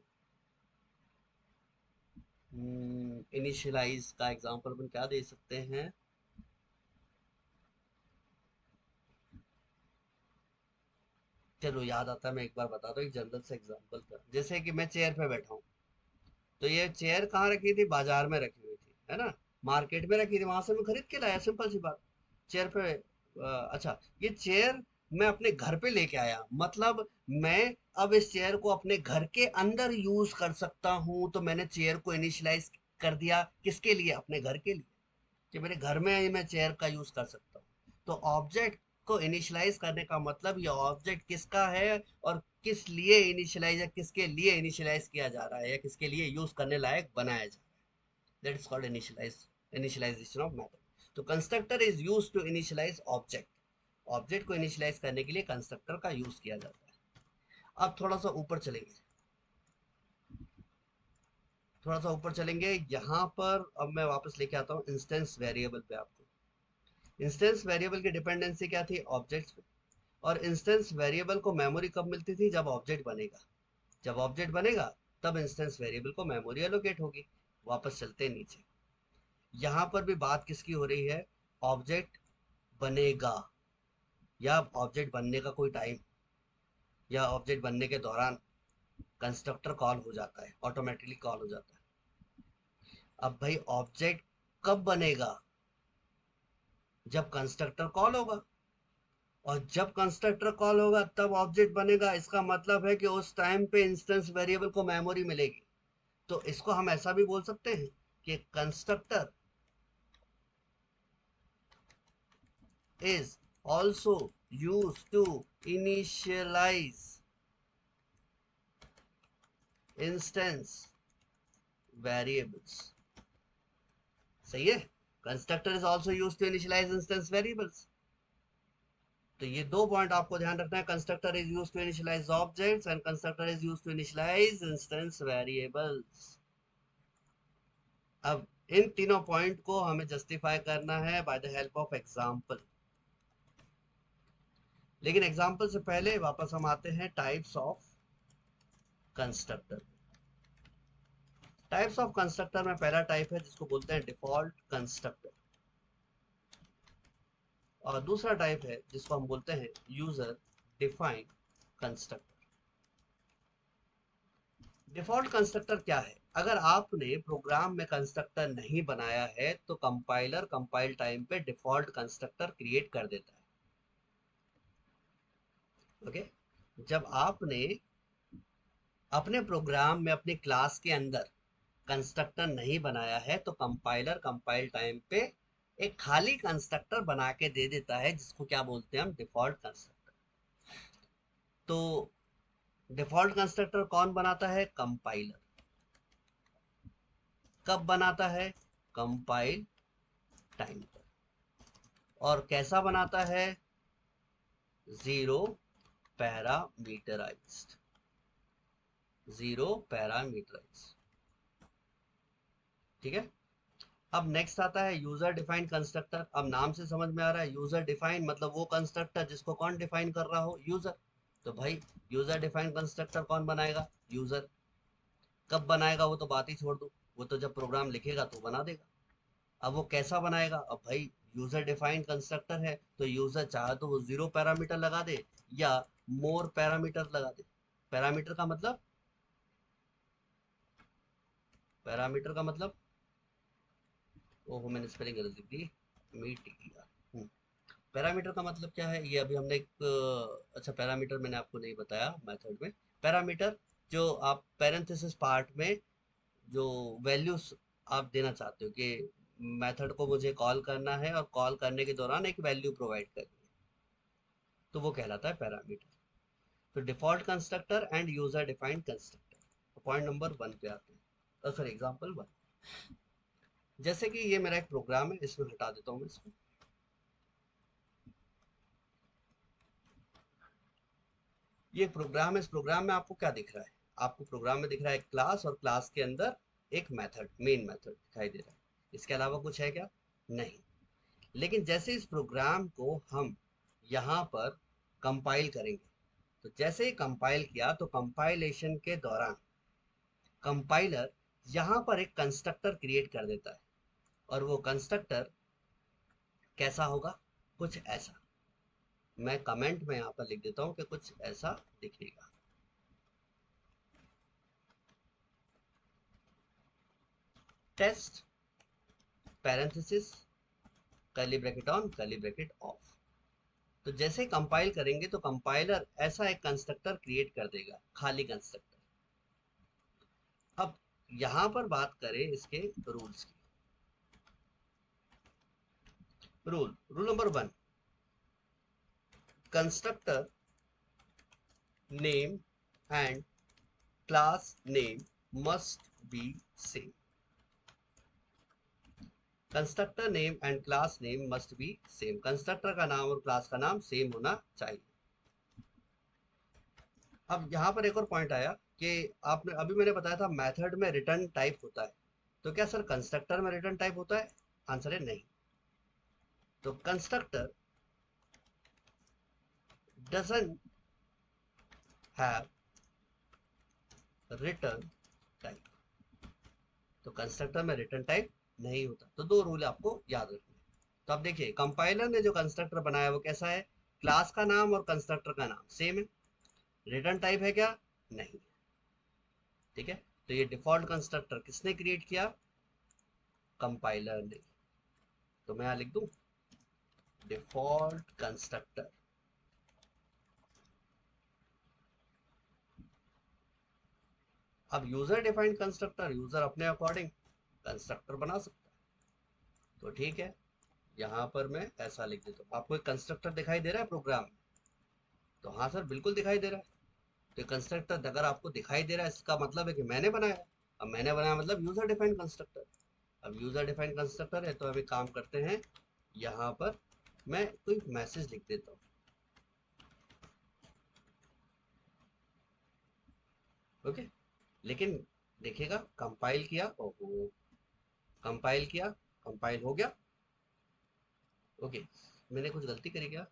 इनिशियलाइज का एग्जांपल अपन क्या दे सकते हैं? चलो याद आता है, मैं एक बार बताता हूँ एक जनरल से एग्जांपल का। जैसे कि मैं चेयर पे बैठा हूँ, तो ये चेयर कहाँ रखी थी? बाजार में रखी हुई थी, है ना? मार्केट में रखी थी, वहां से मैं खरीद के लाया, सिंपल सी बात। चेयर पे अच्छा, ये चेयर मैं अपने घर पे लेके आया, मतलब मैं अब इस चेयर को अपने घर के अंदर यूज कर सकता हूँ। तो मैंने चेयर को इनिशियलाइज कर दिया, किसके लिए? अपने घर के लिए, कि मेरे घर में ही मैं चेयर का यूज कर सकता हूँ। तो ऑब्जेक्ट को इनिशियलाइज करने का मतलब, ये ऑब्जेक्ट किसका है और किस लिए इनिशियलाइज, किसके लिए इनिशियलाइज किया जा रहा है, या किसके लिए यूज करने लायक बनाया जा रहा है। That is called initialisation of matter. तो constructor is use to initialise object. Object को इनिशियलाइज करने के लिए कंस्ट्रक्टर का यूज किया जाता है। अब थोड़ा सा ऊपर चलेंगे, थोड़ा सा ऊपर चलेंगे यहाँ पर। अब मैं वापस लेके आता हूँ इंस्टेंस वेरिएबल पे आपको। इंस्टेंस वेरिएबल की डिपेंडेंसी क्या थी? ऑब्जेक्ट्स पे। और इंस्टेंस वेरिएबल को मेमोरी कब मिलती थी? जब ऑब्जेक्ट बनेगा। जब ऑब्जेक्ट बनेगा तब इंस्टेंस वेरिएबल को मेमोरी एलोकेट होगी। वापस चलते हैं नीचे। यहां पर भी बात किसकी हो रही है? ऑब्जेक्ट बनेगा, या ऑब्जेक्ट बनने का कोई टाइम। या ऑब्जेक्ट बनने के दौरान कंस्ट्रक्टर कॉल हो जाता है, ऑटोमेटिकली कॉल हो जाता है। अब भाई ऑब्जेक्ट कब बनेगा? जब कंस्ट्रक्टर कॉल होगा, और जब कंस्ट्रक्टर कॉल होगा तब ऑब्जेक्ट बनेगा। इसका मतलब है कि उस टाइम पे इंस्टेंस वेरिएबल को मेमोरी मिलेगी। तो इसको हम ऐसा भी बोल सकते हैं कि constructor is also used to initialize instance variables। सही है, constructor is also use to initialize instance variables. तो ये दो पॉइंट आपको ध्यान रखना है, constructor is use to initialize objects and constructor is use to initialize instance variables. अब इन तीनों पॉइंट को हमें जस्टिफाई करना है by the help of example. लेकिन एग्जांपल से पहले वापस हम आते हैं types of constructor. Types of constructor में पहला टाइप है जिसको बोलते हैं डिफॉल्ट कंस्ट्रक्टर, और दूसरा टाइप है जिसको हम बोलते हैं user defined constructor. Default constructor क्या है? अगर आपने प्रोग्राम में कंस्ट्रक्टर नहीं बनाया है तो कंपाइलर कंपाइल टाइम पे डिफॉल्ट कंस्ट्रक्टर क्रिएट कर देता है। ओके, जब आपने अपने प्रोग्राम में अपने क्लास के अंदर कंस्ट्रक्टर नहीं बनाया है तो कंपाइलर कंपाइल टाइम पे एक खाली कंस्ट्रक्टर बना के दे देता है, जिसको क्या बोलते हैं हम? Default constructor. तो डिफॉल्ट कंस्ट्रक्टर कौन बनाता है? कंपाइलर। कब बनाता है? कंपाइल टाइम पर। और कैसा बनाता है? Zero parameterised. जीरो पैरामीटराइज्ड, ठीक है। अब नेक्स्ट आता है यूजर डिफाइंड कंस्ट्रक्टर। अब नाम से समझ में आ रहा है, यूजर डिफाइंड मतलब वो कंस्ट्रक्टर जिसको कौन डिफाइन कर रहा हो? यूजर। तो भाई यूजर डिफाइंड कंस्ट्रक्टर कौन बनाएगा? यूजर। कब बनाएगा वो तो बात ही छोड़ दो, वो तो जब प्रोग्राम लिखेगा तो बना देगा। अब वो कैसा बनाएगा? अब भाई यूजर डिफाइंड कंस्ट्रक्टर है तो यूजर चाहे तो वो जीरो पैरामीटर लगा दे या मोर पैरामीटर लगा दे। पैरामीटर का मतलब, पैरामीटर का मतलब, ओहो मैंने स्पेलिंग गलत लिख दी, मीट किया। पैरामीटर का मतलब क्या है? ये अभी हमने एक अच्छा पैरामीटर मैंने आपको नहीं बताया मेथड में। पैरामीटर जो आप पैरेंथेसिस पार्ट में जो वैल्यूज आप देना चाहते हो कि मेथड को मुझे कॉल करना है और कॉल करने के दौरान एक वैल्यू प्रोवाइड करनी है, तो वो कहलाता है पैरामीटर। तो default constructor and user defined constructor. Point number one पे आते हैं, सॉरी एग्जांपल वन। जैसे कि ये मेरा एक प्रोग्राम है, इसमें हटा देता हूँ मैं इसको। ये प्रोग्राम है, इस प्रोग्राम में आपको क्या दिख रहा है? आपको प्रोग्राम में दिख रहा है क्लास, और क्लास के अंदर एक मेथड, मेन मेथड दिखाई दे रहा है। इसके अलावा कुछ है क्या? नहीं। लेकिन जैसे इस प्रोग्राम को हम यहाँ पर कंपाइल करेंगे, तो जैसे ही कंपाइल किया तो कंपाइलेशन के दौरान कंपाइलर यहाँ पर एक कंस्ट्रक्टर क्रिएट कर देता है, और वो कंस्ट्रक्टर कैसा होगा? कुछ ऐसा। मैं कमेंट में यहाँ पर लिख देता हूँ कि कुछ ऐसा दिखेगा। Test parenthesis curly bracket on curly bracket off. तो जैसे कंपाइल करेंगे तो कंपाइलर ऐसा एक कंस्ट्रक्टर क्रिएट कर देगा, खाली कंस्ट्रक्टर। अब यहां पर बात करें इसके रूल्स की। Rule number one, constructor name and class name must be same. Constructor name and class name must be same. Constructor का नाम और क्लास का नाम सेम होना चाहिए। अब यहाँ पर एक और पॉइंट आया कि आपने अभी मैंने बताया था मेथड में रिटर्न टाइप होता है, तो क्या सर कंस्ट्रक्टर में रिटर्न टाइप होता है? आंसर है नहीं। तो constructor doesn't have return type. तो कंस्ट्रक्टर में रिटर्न टाइप नहीं होता। तो दो रूल आपको याद रखने हैं। तो अब देखिए कंपाइलर ने जो कंस्ट्रक्टर बनाया वो कैसा है? क्लास का नाम और कंस्ट्रक्टर का नाम सेम है, रिटर्न टाइप है क्या? नहीं। ठीक है, तो ये डिफॉल्ट कंस्ट्रक्टर किसने क्रिएट किया? कंपाइलर ने। तो मैं यहां लिख दूं डिफॉल्ट कंस्ट्रक्टर। अब यूजर डिफाइंड कंस्ट्रक्टर, यूजर अपने अकॉर्डिंग कंस्ट्रक्टर बना सकता है। तो ठीक है, यहां पर मैं ऐसा लिख देता हूं। आपको एक कंस्ट्रक्टर दिखाई दे रहा है प्रोग्राम? तो हाँ सर, बिल्कुल दिखाई दे रहा है। तो कंस्ट्रक्टर अगर आपको दिखाई दे रहा है, इसका मतलब है कि मैंने बनाया है। अब मैंने बनाया मतलब यूजर डिफाइंड कंस्ट्रक्टर। अब यूजर डिफाइंड कंस्ट्रक्टर है, तो अभी काम करते हैं। यहाँ पर मैं कोई मैसेज लिख देता हूँ। ओके, लेकिन देखिएगा कंपाइल किया, ओहो, कंपाइल किया, कंपाइल हो गया। ओके, मैंने कुछ गलती करी क्या?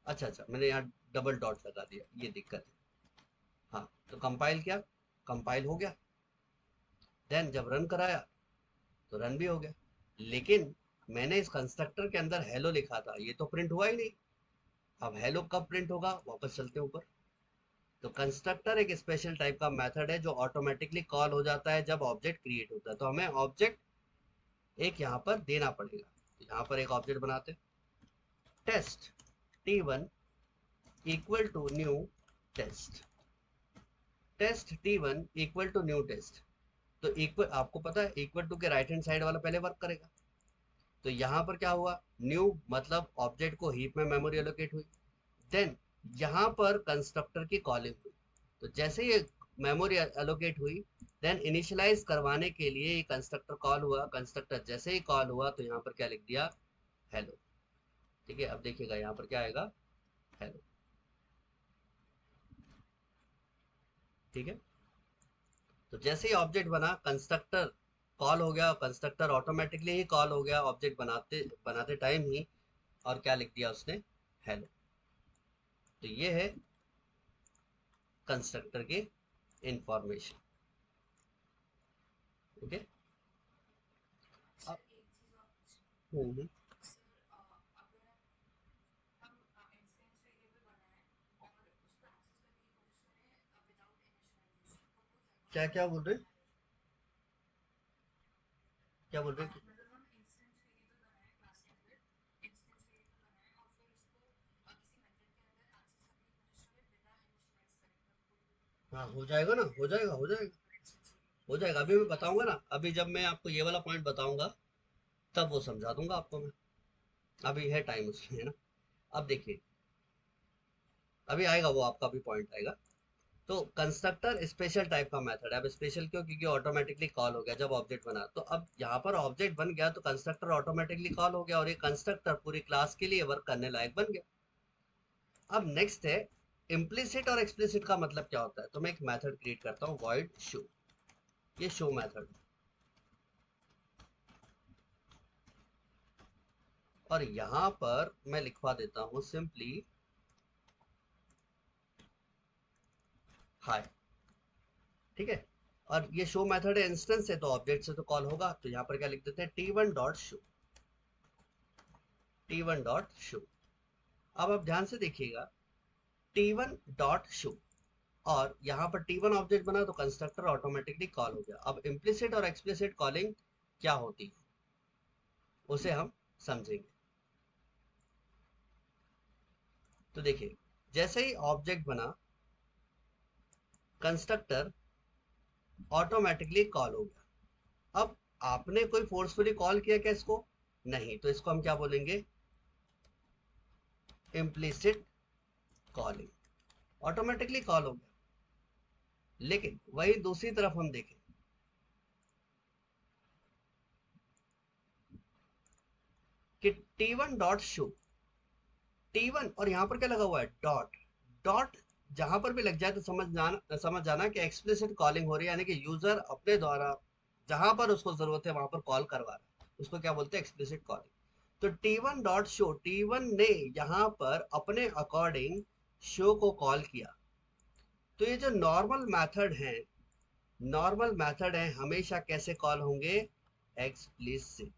अच्छा अच्छा, मैंने यहाँ डबल डॉट लगा दिया, ये दिक्कत है। हाँ, तो कंपाइल किया, कंपाइल हो गया। देन जब रन कराया तो रन भी हो गया। लेकिन मैंने इस कंस्ट्रक्टर के अंदर हेलो लिखा था, ये तो प्रिंट हुआ ही नहीं। अब हेलो कब प्रिंट होगा? वापस चलते हैं ऊपर। तो कंस्ट्रक्टर एक स्पेशल टाइप का मेथड है जो ऑटोमेटिकली कॉल हो जाता है जब ऑब्जेक्ट क्रिएट होता है। तो हमें ऑब्जेक्ट एक यहाँ पर देना पड़ेगा। तो यहाँ पर एक ऑब्जेक्ट बनाते हैं, test T1 equal to new test. Test T1 equal to new test. तो इक्वल, आपको पता है इक्वल टू के राइट हैंड साइड वाला पहले वर्क करेगा। तो यहाँ पर क्या हुआ? न्यू मतलब ऑब्जेक्ट को हीप में मेमोरी एलोकेट हुई। देन यहाँ पर कंस्ट्रक्टर की कॉलिंग हुई। तो जैसे ये मेमोरी एलोकेट हुई, देन इनिशियलाइज करवाने के लिए ये कंस्ट्रक्टर कॉल हुआ। कंस्ट्रक्टर जैसे ही कॉल हुआ तो यहाँ पर क्या लिख दिया? हेलो। ठीक है, अब देखिएगा यहाँ पर क्या आएगा? हेलो। ठीक है, तो जैसे ही ऑब्जेक्ट बना, कंस्ट्रक्टर कॉल हो गया, कंस्ट्रक्टर ऑटोमेटिकली ही कॉल हो गया ऑब्जेक्ट बनाते बनाते टाइम ही। और क्या लिख दिया उसने? हेलो। तो ये है कंस्ट्रक्टर की इंफॉर्मेशन। ओके। हम्म। क्या क्या बोल रहे? क्या बोल रहे? हाँ, हो जाएगा ना, हो जाएगा, हो जाएगा, हो जाएगा। अभी मैं बताऊंगा ना, अभी जब मैं आपको ये वाला पॉइंट बताऊंगा तब वो समझा दूंगा आपको मैं। अभी है टाइम उसमें, है ना। अब देखिए, अभी आएगा वो, आपका भी पॉइंट आएगा। तो कंस्ट्रक्टर स्पेशल टाइप का मेथड है। अब स्पेशल क्यों? क्योंकि ऑटोमेटिकली कॉल हो गया जब ऑब्जेक्ट बना। तो अब यहाँ पर ऑब्जेक्ट बन गया तो कंस्ट्रक्टर ऑटोमेटिकली कॉल हो गया और ये कंस्ट्रक्टर पूरी क्लास के लिए वर्क करने लायक बन गया। अब नेक्स्ट है इम्प्लिसिट और एक्सप्लिसिट का मतलब क्या होता है। तो मैं एक मेथड क्रिएट करता हूँ, वॉइड शो। ये शो मेथड, और यहां पर मैं लिखवा देता हूं सिंपली हाय। ठीक है, और ये शो मेथड है, इंस्टेंस है, तो ऑब्जेक्ट से तो कॉल होगा। तो यहाँ पर क्या लिख देते हैं? T1 dot show, T1 dot show. अब आप ध्यान से देखिएगा, T1 डॉट शो, और यहाँ पर T1 ऑब्जेक्ट बना तो कंस्ट्रक्टर ऑटोमेटिकली कॉल हो गया। अब इम्प्लिसिट और एक्सप्लिसिट कॉलिंग क्या होती है उसे हम समझेंगे। तो देखिए, जैसे ही ऑब्जेक्ट बना, कंस्ट्रक्टर ऑटोमेटिकली कॉल हो गया। अब आपने कोई फोर्सफुली कॉल किया क्या इसको? नहीं, तो इसको हम क्या बोलेंगे? Implicit calling. ऑटोमेटिकली कॉल हो गया। लेकिन वही दूसरी तरफ हम देखें कि T1 डॉट शो, T1 और यहां पर क्या लगा हुआ है? डॉट। डॉट जहां पर भी लग जाए तो समझ जाना कि एक्सप्लिसिट कॉलिंग हो रही है, यानी कि यूजर अपने द्वारा जहां पर उसको जरूरत है वहां पर कॉल करवा रहा है। उसको क्या बोलते हैं? Explicit calling. तो T1 डॉट शो, T1 ने यहां पर अपने अकॉर्डिंग शो को कॉल किया। तो ये जो नॉर्मल मेथड है, नॉर्मल मेथड है, हमेशा कैसे कॉल होंगे? एक्सप्लिसिट।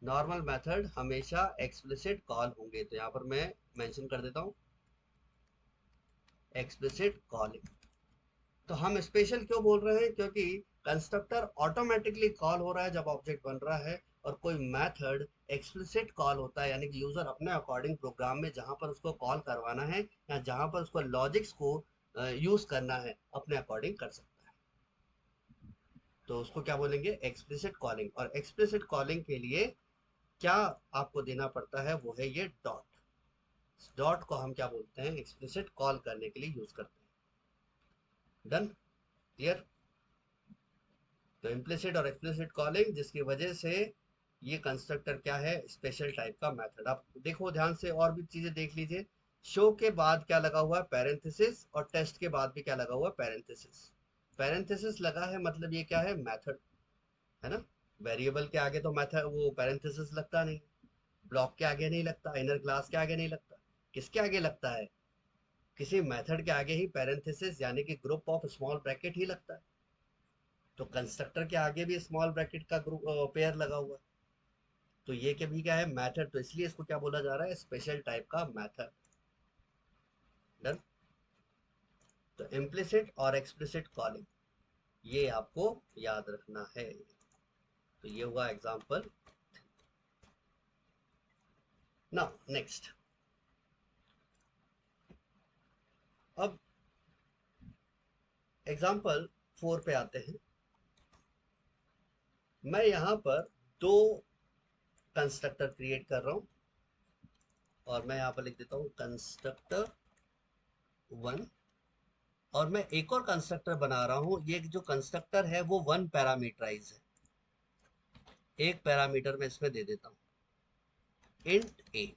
नॉर्मल मेथड हमेशा एक्सप्लिसिट कॉल होंगे, तो यहाँ पर मैं मेंशन कर देता हूँ एक्सप्लिसिट कॉलिंग। तो हम स्पेशल क्यों बोल रहे हैं, क्योंकि कंस्ट्रक्टर ऑटोमेटिकली कॉल हो रहा है जब ऑब्जेक्ट बन रहा है, और कोई मेथड एक्सप्लिसिट कॉल होता है, यानी कि यूजर अपने अकॉर्डिंग प्रोग्राम में जहां पर उसको कॉल करवाना है या जहां पर उसको लॉजिक्स को यूज करना है अपने अकॉर्डिंग कर सकता है। तो उसको क्या बोलेंगे, एक्सप्लिसिट कॉलिंग। और एक्सप्लिसिट कॉलिंग के लिए क्या आपको देना पड़ता है, वो है ये डॉट। डॉट को हम क्या बोलते हैं, एक्सप्लिसिट कॉल करने के लिए यूज करते हैं। Done, clear. तो इम्प्लिसिट और एक्सप्लिसिट कॉलिंग, जिसकी वजह से ये कंस्ट्रक्टर क्या है, स्पेशल टाइप का मेथड। आप देखो ध्यान से और भी चीजें देख लीजिए। शो के बाद क्या लगा हुआ है, पैरेंथेसिस, और टेस्ट के बाद भी क्या लगा हुआ है, पैरेंथेसिस। पैरेंथेसिस लगा है मतलब ये क्या है, मेथड है ना। वेरिएबल के आगे तो मेथड वो पैरेंथेसिस लगता नहीं, ब्लॉक के आगे नहीं लगता, इनर क्लास के आगे नहीं लगता, किसके आगे लगता है, किसी मेथड के आगे ही पैरेंथेसिस यानी कि ग्रुप ऑफ स्मॉल ब्रैकेट ही लगता है। तो कंस्ट्रक्टर के आगे भी स्मॉल ब्रैकेट का ग्रुप पेयर लगा हुआ है। तो ये के भी क्या है, मेथड, तो इसलिए इसको क्या बोला जा रहा है, स्पेशल टाइप का मेथड। डन। तो इम्प्लिसिट और एक्सप्लिसिट कॉलिंग, ये आपको याद रखना है। तो ये हुआ एग्जांपल। नाउ नेक्स्ट, अब एग्जांपल 4 पे आते हैं। मैं यहां पर दो कंस्ट्रक्टर क्रिएट कर रहा हूं, और मैं यहां पर लिख देता हूं कंस्ट्रक्टर 1, और मैं एक और कंस्ट्रक्टर बना रहा हूं। ये जो कंस्ट्रक्टर है वो 1 पैरामीटराइज है, एक पैरामीटर में इसमें दे देता हूं इंट ए।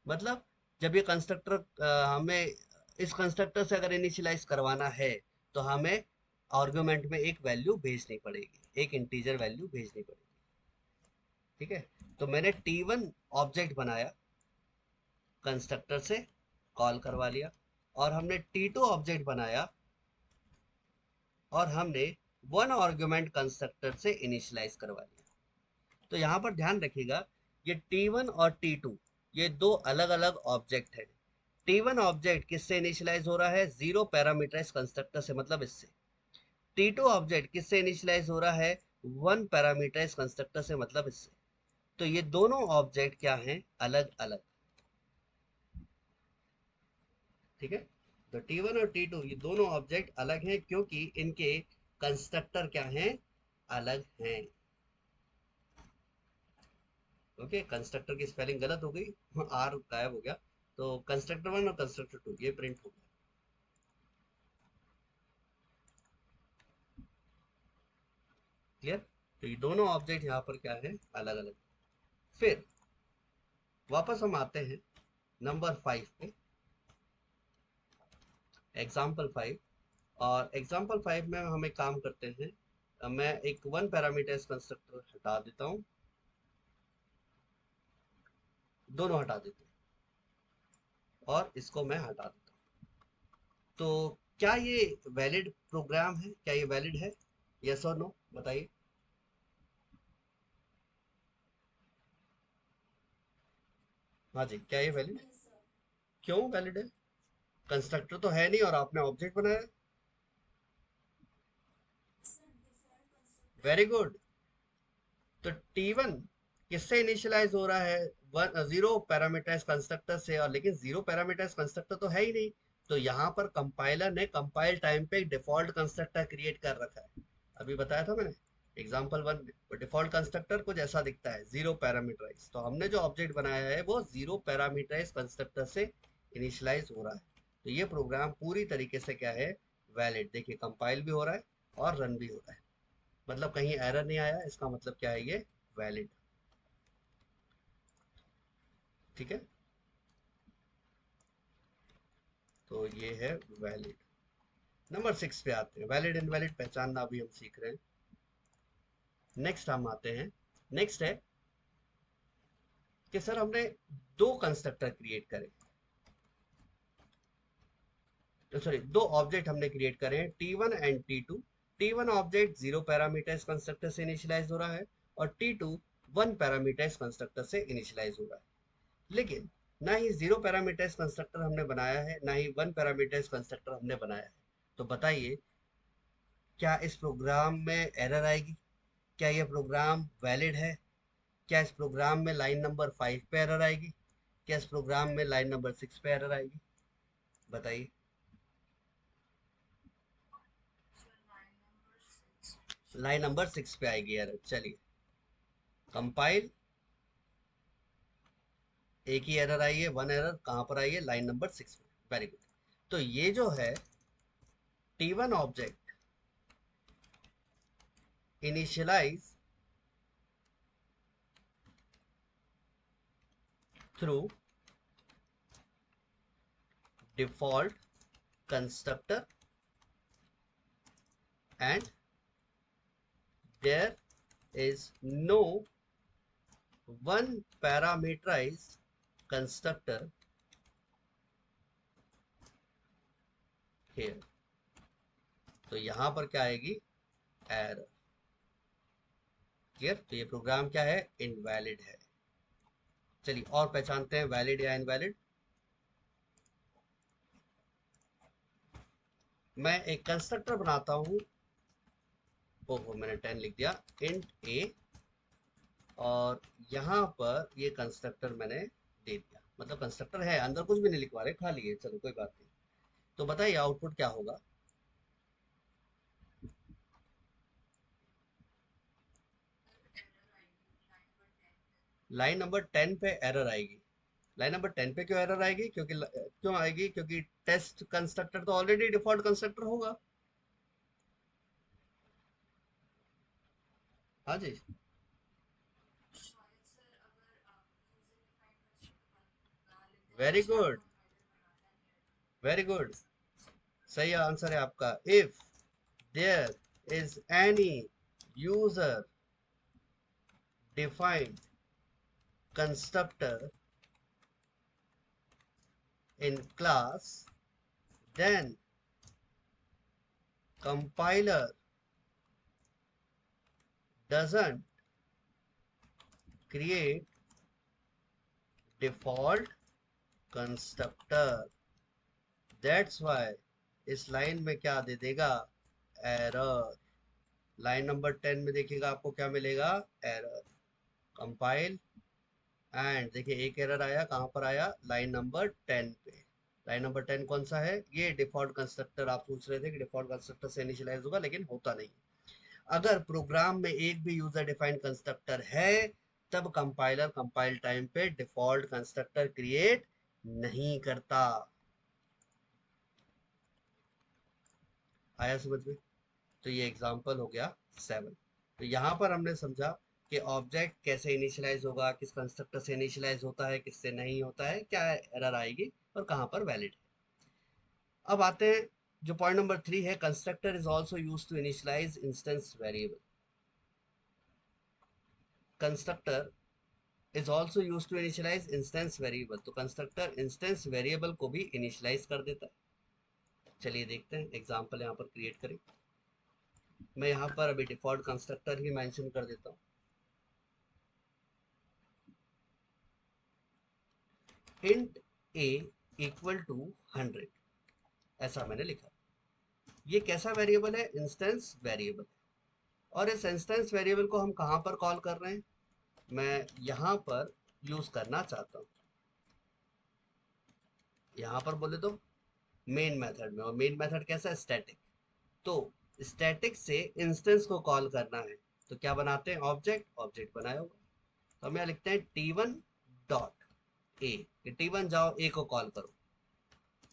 मतलब जब ये कंस्ट्रक्टर हमें इस कंस्ट्रक्टर से अगर इनिशियलाइज करवाना है, तो हमें आर्गुमेंट में एक वैल्यू भेजनी पड़ेगी, एक इंटीजर वैल्यू भेजनी पड़ेगी। ठीक है, तो मैंने T1 ऑब्जेक्ट बनाया, कंस्ट्रक्टर से कॉल करवा लिया, और हमने T2 ऑब्जेक्ट बनाया, और हमने 1 आर्गुमेंट कंस्ट्रक्टर से इनिशियलाइज करवा लिया। तो यहाँ पर ध्यान रखिएगा, ये T1 और T2 ये दो अलग अलग ऑब्जेक्ट है। T1 ऑब्जेक्ट किससे इनिशियलाइज हो रहा है, जीरो पैरामीटराइज कंस्ट्रक्टर से, मतलब इससे। T2 ऑब्जेक्ट किससे इनिशियलाइज हो रहा है, 1 पैरामीटराइज कंस्ट्रक्टर से, मतलब इससे। तो ये दोनों ऑब्जेक्ट क्या हैं, अलग अलग। ठीक है, तो T1 और T2 ये दोनों ऑब्जेक्ट अलग हैं, क्योंकि इनके कंस्ट्रक्टर क्या हैं, अलग हैं। ओके, कंस्ट्रक्टर की स्पेलिंग गलत हो गई, आर गायब हो गया। तो कंस्ट्रक्टर 1 और कंस्ट्रक्टर 2 ये प्रिंट हो गया। क्लियर। तो ये दोनों ऑब्जेक्ट यहाँ पर क्या है, अलग अलग। फिर वापस हम आते हैं नंबर 5 पे, एग्जाम्पल 5। और एग्जाम्पल 5 में हम एक काम करते हैं, मैं एक 1 पैरामीटर्स कंस्ट्रक्टर हटा देता हूँ, दोनों हटा देते हैं, और इसको मैं हटा देता हूँ। तो क्या ये वैलिड प्रोग्राम है, क्या ये वैलिड है, यस और नो बताइए। हाँ जी, क्या ये वैलिड है, क्यों वैलिड है, कंस्ट्रक्टर तो है नहीं और आपने ऑब्जेक्ट बनाया। Very good. तो T1 किससे इनिशियलाइज हो रहा है, जीरो पैरामीटराइज कंस्ट्रक्टर से, और लेकिन जीरो पैरामीटराइज कंस्ट्रक्टर तो है ही नहीं। तो यहाँ पर कंपाइलर ने कंपाइल टाइम पे एक डिफॉल्ट कंस्ट्रक्टर क्रिएट कर रखा है, अभी बताया था मैंने एग्जाम्पल 1 में। डिफॉल्ट कंस्ट्रक्टर कुछ ऐसा दिखता है, जीरो पैरामीटराइज। तो हमने जो ऑब्जेक्ट बनाया है वो जीरो पैरामीटराइज कंस्ट्रक्टर से इनिशियलाइज हो रहा है। तो ये प्रोग्राम पूरी तरीके से क्या है, वैलिड। देखिए कंपाइल भी हो रहा है और रन भी हो रहा है, मतलब कहीं एरर नहीं आया, इसका मतलब क्या है, ये वैलिड। ठीक है, तो ये है वैलिड। नंबर 6 पे आते हैं, वैलिड इनवैलिड पहचानना अभी हम सीख रहे हैं। नेक्स्ट हम आते हैं, नेक्स्ट है कि सर हमने दो कंस्ट्रक्टर क्रिएट करे, तो सॉरी दो ऑब्जेक्ट हमने क्रिएट करे हैं, T1 and T2। T1 object zero parameters constructor से इनिशियलाइज हो रहा है, और T2 वन पैरामीटराइज कंस्ट्रक्टर से इनिशियलाइज हो रहा है। लेकिन ना ही जीरो पैरामीटराइज कंस्ट्रक्टर हमने बनाया है, ना ही वन पैरामीटराइज कंस्ट्रक्टर हमने बनाया है। तो बताइए, क्या इस प्रोग्राम में एरर आएगी? क्या यह प्रोग्राम वैलिड है? क्या इस प्रोग्राम में लाइन नंबर 5 पे एरर आएगी? क्या इस प्रोग्राम में लाइन नंबर 6 पे एरर आएगी? बताइए। लाइन नंबर 6 पे आएगी एरर। चलिए कंपाइल, एक ही एरर आई है, वन एरर। कहां पर आई है? लाइन नंबर 6 में। Very good. तो ये जो है T1 object initialize through default constructor and there is no one parameterized constructor here। तो यहां पर क्या आएगी? एरर। क्लियर? तो ये प्रोग्राम क्या है? इनवैलिड है। चलिए और पहचानते हैं वैलिड या इनवैलिड। मैं एक कंस्ट्रक्टर बनाता हूं। ओहो, मैंने 10 लिख दिया। इंट ए, और यहां पर ये कंस्ट्रक्टर मैंने दे दिया। मतलब कंस्ट्रक्टर है, अंदर कुछ भी नहीं लिखवा रहे, खाली है। चलो कोई बात नहीं। तो बताइए आउटपुट क्या होगा? लाइन नंबर 10 पे एरर आएगी। लाइन नंबर 10 पे क्यों एरर आएगी? क्यों आएगी? क्योंकि टेस्ट कंस्ट्रक्टर तो ऑलरेडी डिफॉल्ट कंस्ट्रक्टर होगा। हाँ जी। Very good, very good. सही आंसर है आपका। If there is any user defined constructor in class, then compiler doesn't create default constructor। That's why इस लाइन में क्या दे देगा? एरर। लाइन नंबर 10 में देखिएगा आपको क्या मिलेगा? एरर। कंपाइल, एंड देखिए एक एरर आया। कहां पर आया? लाइन नंबर 10 पे। लाइन नंबर 10 कौन सा है? ये डिफॉल्ट कंस्ट्रक्टर। आप सोच रहे थे कि डिफॉल्ट कंस्ट्रक्टर से इनिशियलाइज होगा, लेकिन होता नहीं। अगर प्रोग्राम में एक भी यूजर डिफाइंड कंस्ट्रक्टर है, तब कंपाइलर कंपाइल टाइम पे डिफॉल्ट कंस्ट्रक्टर क्रिएट नहीं करता। आया समझ में? तो ये एग्जांपल हो गया 7। तो यहाँ पर हमने समझा कि ऑब्जेक्ट कैसे इनिशियलाइज होगा, किस कंस्ट्रक्टर से इनिशियलाइज होता है, किससे नहीं होता है, क्या एरर आएगी और कहाँ पर वैलिड है। अब आते हैं जो पॉइंट नंबर 3 है, constructor is also use to initialize instance variable. Constructor is also use to initialize instance variable. तो कंस्ट्रक्टर इंस्टेंस वेरिएबल को भी इनिशियलाइज कर देता है। चलिए देखते हैं, एग्जाम्पल यहाँ पर क्रिएट करें। मैं यहाँ पर अभी डिफॉल्ट कंस्ट्रक्टर ही मेंशन कर देता हूँ। इंट ए इक्वल टू 100, ऐसा मैंने लिखा। ये कैसा वेरिएबल है? Instance variable. और इस इंस्टेंस वेरिएबल को हम कहाँ पर कॉल कर रहे हैं? मैं यहाँ पर यूज करना चाहता हूँ। यहाँ पर बोले तो मेन मेथड में। और मेन मेथड कैसा है? स्टैटिक। तो स्टैटिक से इंस्टेंस को कॉल करना है, तो क्या बनाते हैं? ऑब्जेक्ट। ऑब्जेक्ट बनाया होगा। तो हम यहाँ लिखते हैं T1 डॉट ए, कि T1 जाओ ए को कॉल करो।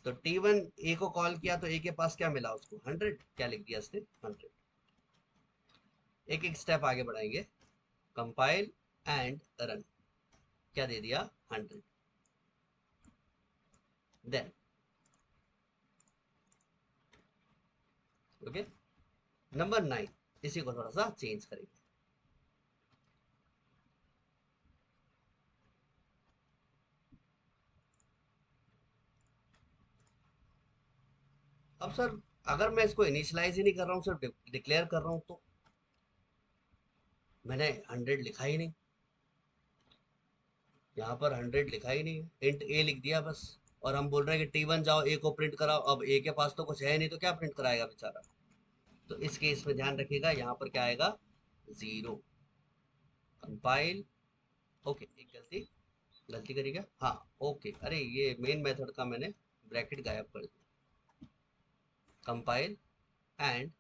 तो T1 ए को कॉल किया तो ए के पास क्या मिला उसको? 100। क्या लिख दिया इसने? 100। एक एक स्टेप आगे बढ़ाएंगे। Compile and run. क्या दे दिया? 100। देन ओके, नंबर 9, इसी को थोड़ा सा चेंज करेंगे। अब सर, अगर मैं इसको इनिशियलाइज ही नहीं कर रहा हूँ, सिर्फ डिक्लेयर कर रहा हूँ, तो मैंने 100 लिखा ही नहीं। यहाँ पर 100 लिखा ही नहीं है, इंट ए लिख दिया बस। और हम बोल रहे हैं कि टी वन जाओ ए को प्रिंट कराओ, अब ए के पास तो कुछ है नहीं तो क्या प्रिंट कराएगा बेचारा। तो इस केस में ध्यान रखिएगा यहाँ पर क्या आएगा, 0। कंपाइल। ओके, एक गलती गलती करी क्या, हाँ ओके, अरे ये मेन मेथड का मैंने ब्रैकेट गायब कर दिया। Compile and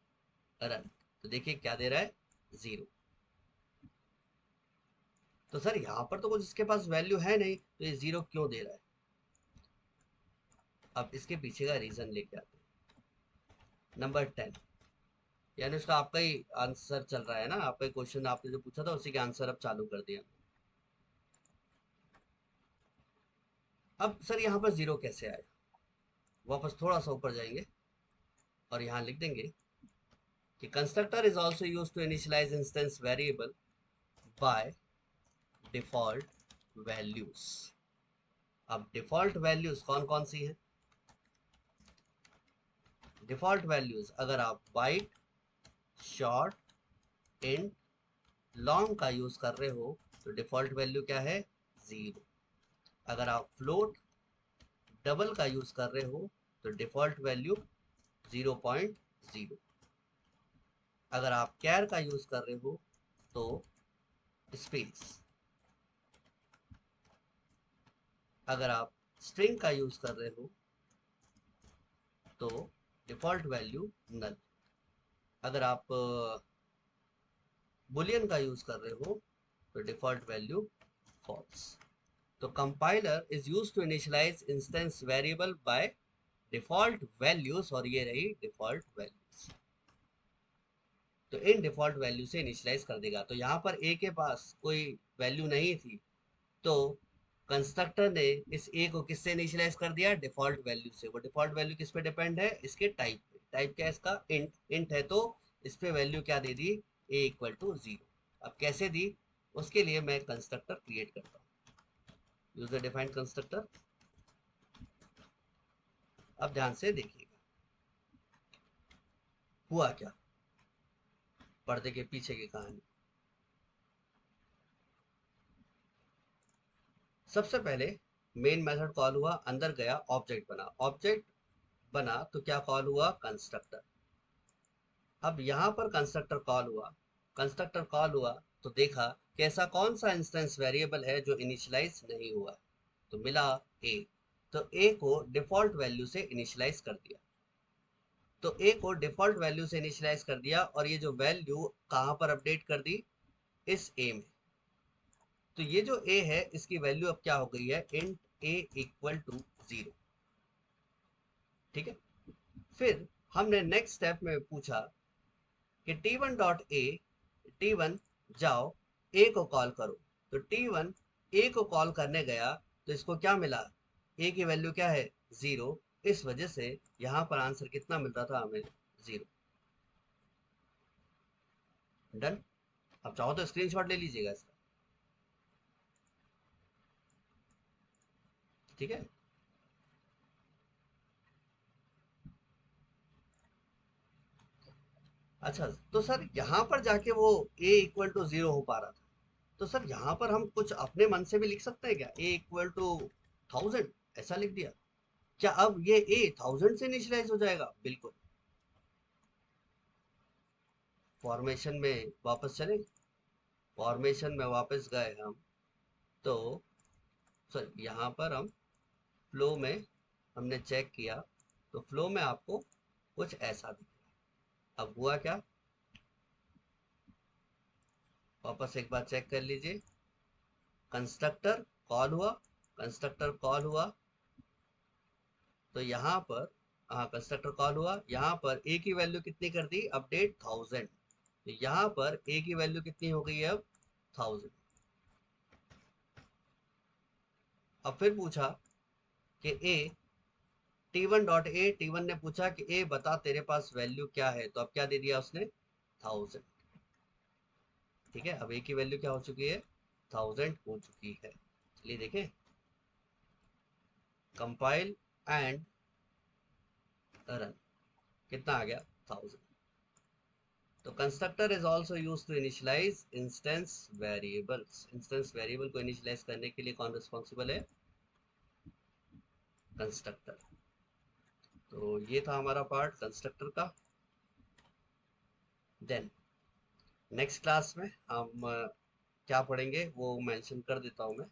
run. तो देखिए क्या दे रहा है, 0। तो सर यहाँ पर तो कुछ इसके पास वैल्यू है नहीं, तो ये 0 क्यों दे रहा है। अब इसके पीछे का रीजन लेके आते हैं। नंबर 10, यानी उसका आपका ही आंसर चल रहा है ना, आपका क्वेश्चन आपने जो पूछा था उसी के आंसर अब चालू कर दिया। अब सर यहाँ पर 0 कैसे आया, वापस थोड़ा सा ऊपर जाएंगे और यहाँ लिख देंगे कि constructor is also use to initialize instance variable by default values. अब डिफॉल्ट वैल्यूज कौन कौन सी हैं, डिफॉल्ट वैल्यूज अगर आप बाइट, शॉर्ट, इंट, लॉन्ग का यूज कर रहे हो तो डिफॉल्ट वैल्यू क्या है, 0। अगर आप फ्लोट, डबल का यूज कर रहे हो तो डिफॉल्ट वैल्यू 0.0। अगर आप कैर का यूज कर रहे हो तो स्पेस। अगर आप स्ट्रिंग का यूज कर रहे हो तो डिफॉल्ट वैल्यू नल। अगर आप बुलियन का यूज कर रहे हो तो डिफॉल्ट वैल्यू फॉल्स। तो compiler is use to initialize instance variable by default values, और ये रही डिफॉल्ट वैल्यूज। तो इन डिफॉल्ट वैल्यू से इनिशियलाइज कर देगा। तो यहाँ पर ए के पास कोई वैल्यू नहीं थी, तो कंस्ट्रक्टर ने इस ए को किससे इनिशियलाइज कर दिया, डिफॉल्ट वैल्यू से। वो डिफॉल्ट वैल्यू किस पे डिपेंड है, इसके टाइप पे। टाइप क्या है इसका, इंट। इंट है तो इस पे वैल्यू क्या दे दी, ए इक्वल टू 0। अब कैसे दी, उसके लिए मैं कंस्ट्रक्टर क्रिएट करता हूँ, यूजर डिफाइंड कंस्ट्रक्टर। अब ध्यान से देखिएगा हुआ क्या, पर्दे के पीछे की कहानी। सबसे पहले मेन मेथड कॉल हुआ, अंदर गया, ऑब्जेक्ट बना। ऑब्जेक्ट बना तो क्या कॉल हुआ, कंस्ट्रक्टर। अब यहाँ पर कंस्ट्रक्टर कॉल हुआ, कंस्ट्रक्टर कॉल हुआ तो देखा कि ऐसा कौन सा इंस्टेंस वेरिएबल है जो इनिशियलाइज नहीं हुआ, तो मिला ए। तो ए को डिफॉल्ट वैल्यू से इनिशियलाइज कर दिया। तो ए को डिफॉल्ट वैल्यू से इनिशियलाइज कर दिया, और ये जो वैल्यू कहाँ पर अपडेट कर दी, इस ए में। तो ये जो ए है इसकी वैल्यू अब क्या हो गई है, इंट ए इक्वल टू 0। ठीक है। फिर हमने नेक्स्ट स्टेप में पूछा कि t1 डॉट ए, t1 जाओ ए को कॉल करो। तो t1 ए को कॉल करने गया तो इसको क्या मिला, ए की वैल्यू क्या है, 0। इस वजह से यहाँ पर आंसर कितना मिल रहा था हमें, 0। डन। अब चाहो तो स्क्रीनशॉट ले लीजिएगा इसका। ठीक है। अच्छा, तो सर यहाँ पर जाके वो a इक्वल टू 0 हो पा रहा था, तो सर यहाँ पर हम कुछ अपने मन से भी लिख सकते हैं क्या, a इक्वल टू 1000 ऐसा लिख दिया, क्या अब ये a 1000 से इनिशियलाइज हो जाएगा, बिल्कुल। फॉर्मेशन में वापस चले, फॉर्मेशन में वापस गए हम, तो सर यहाँ पर हम फ्लो में हमने चेक किया, तो फ्लो में आपको कुछ ऐसा दिख रहा है। अब हुआ क्या, वापस एक बार चेक कर लीजिए। कंस्ट्रक्टर कॉल हुआ, कंस्ट्रक्टर कॉल हुआ तो यहाँ पर, हाँ कंस्ट्रक्टर कॉल हुआ, यहाँ पर ए की वैल्यू कितनी कर दी, अपडेट 1000। तो यहाँ पर ए की वैल्यू कितनी हो गई है अब, 1000। अब फिर पूछा कि ए, t1 डॉट ए, t1 ने पूछा कि ए बता तेरे पास वैल्यू क्या है, तो अब क्या दे दिया उसने, 1000। ठीक है। अब ए की वैल्यू क्या हो चुकी है, 1000 हो चुकी है। चलिए देखें, कंपाइल एंड रन, कितना आ गया, 1000। तो constructor is also use to initialize instance variables. Instance variable को इनिशियलाइज करने के लिए कौन रिस्पॉन्सिबल है? कंस्ट्रक्टर। तो ये था हमारा पार्ट कंस्ट्रक्टर का। देन नेक्स्ट क्लास में हम क्या पढ़ेंगे वो मेंशन कर देता हूँ मैं।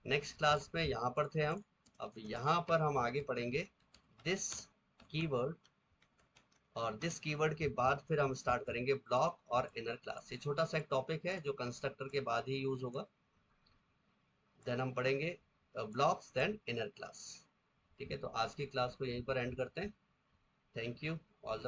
नेक्स्ट क्लास में यहाँ पर थे हम, अब यहाँ पर हम आगे पढ़ेंगे दिस कीवर्ड, और दिस कीवर्ड के बाद फिर हम स्टार्ट करेंगे ब्लॉक और इनर क्लास। ये छोटा सा एक टॉपिक है जो कंस्ट्रक्टर के बाद ही यूज होगा। देन हम पढ़ेंगे ब्लॉक्स देन इनर क्लास। ठीक है, तो आज की क्लास को यहीं पर एंड करते हैं। Thank you all the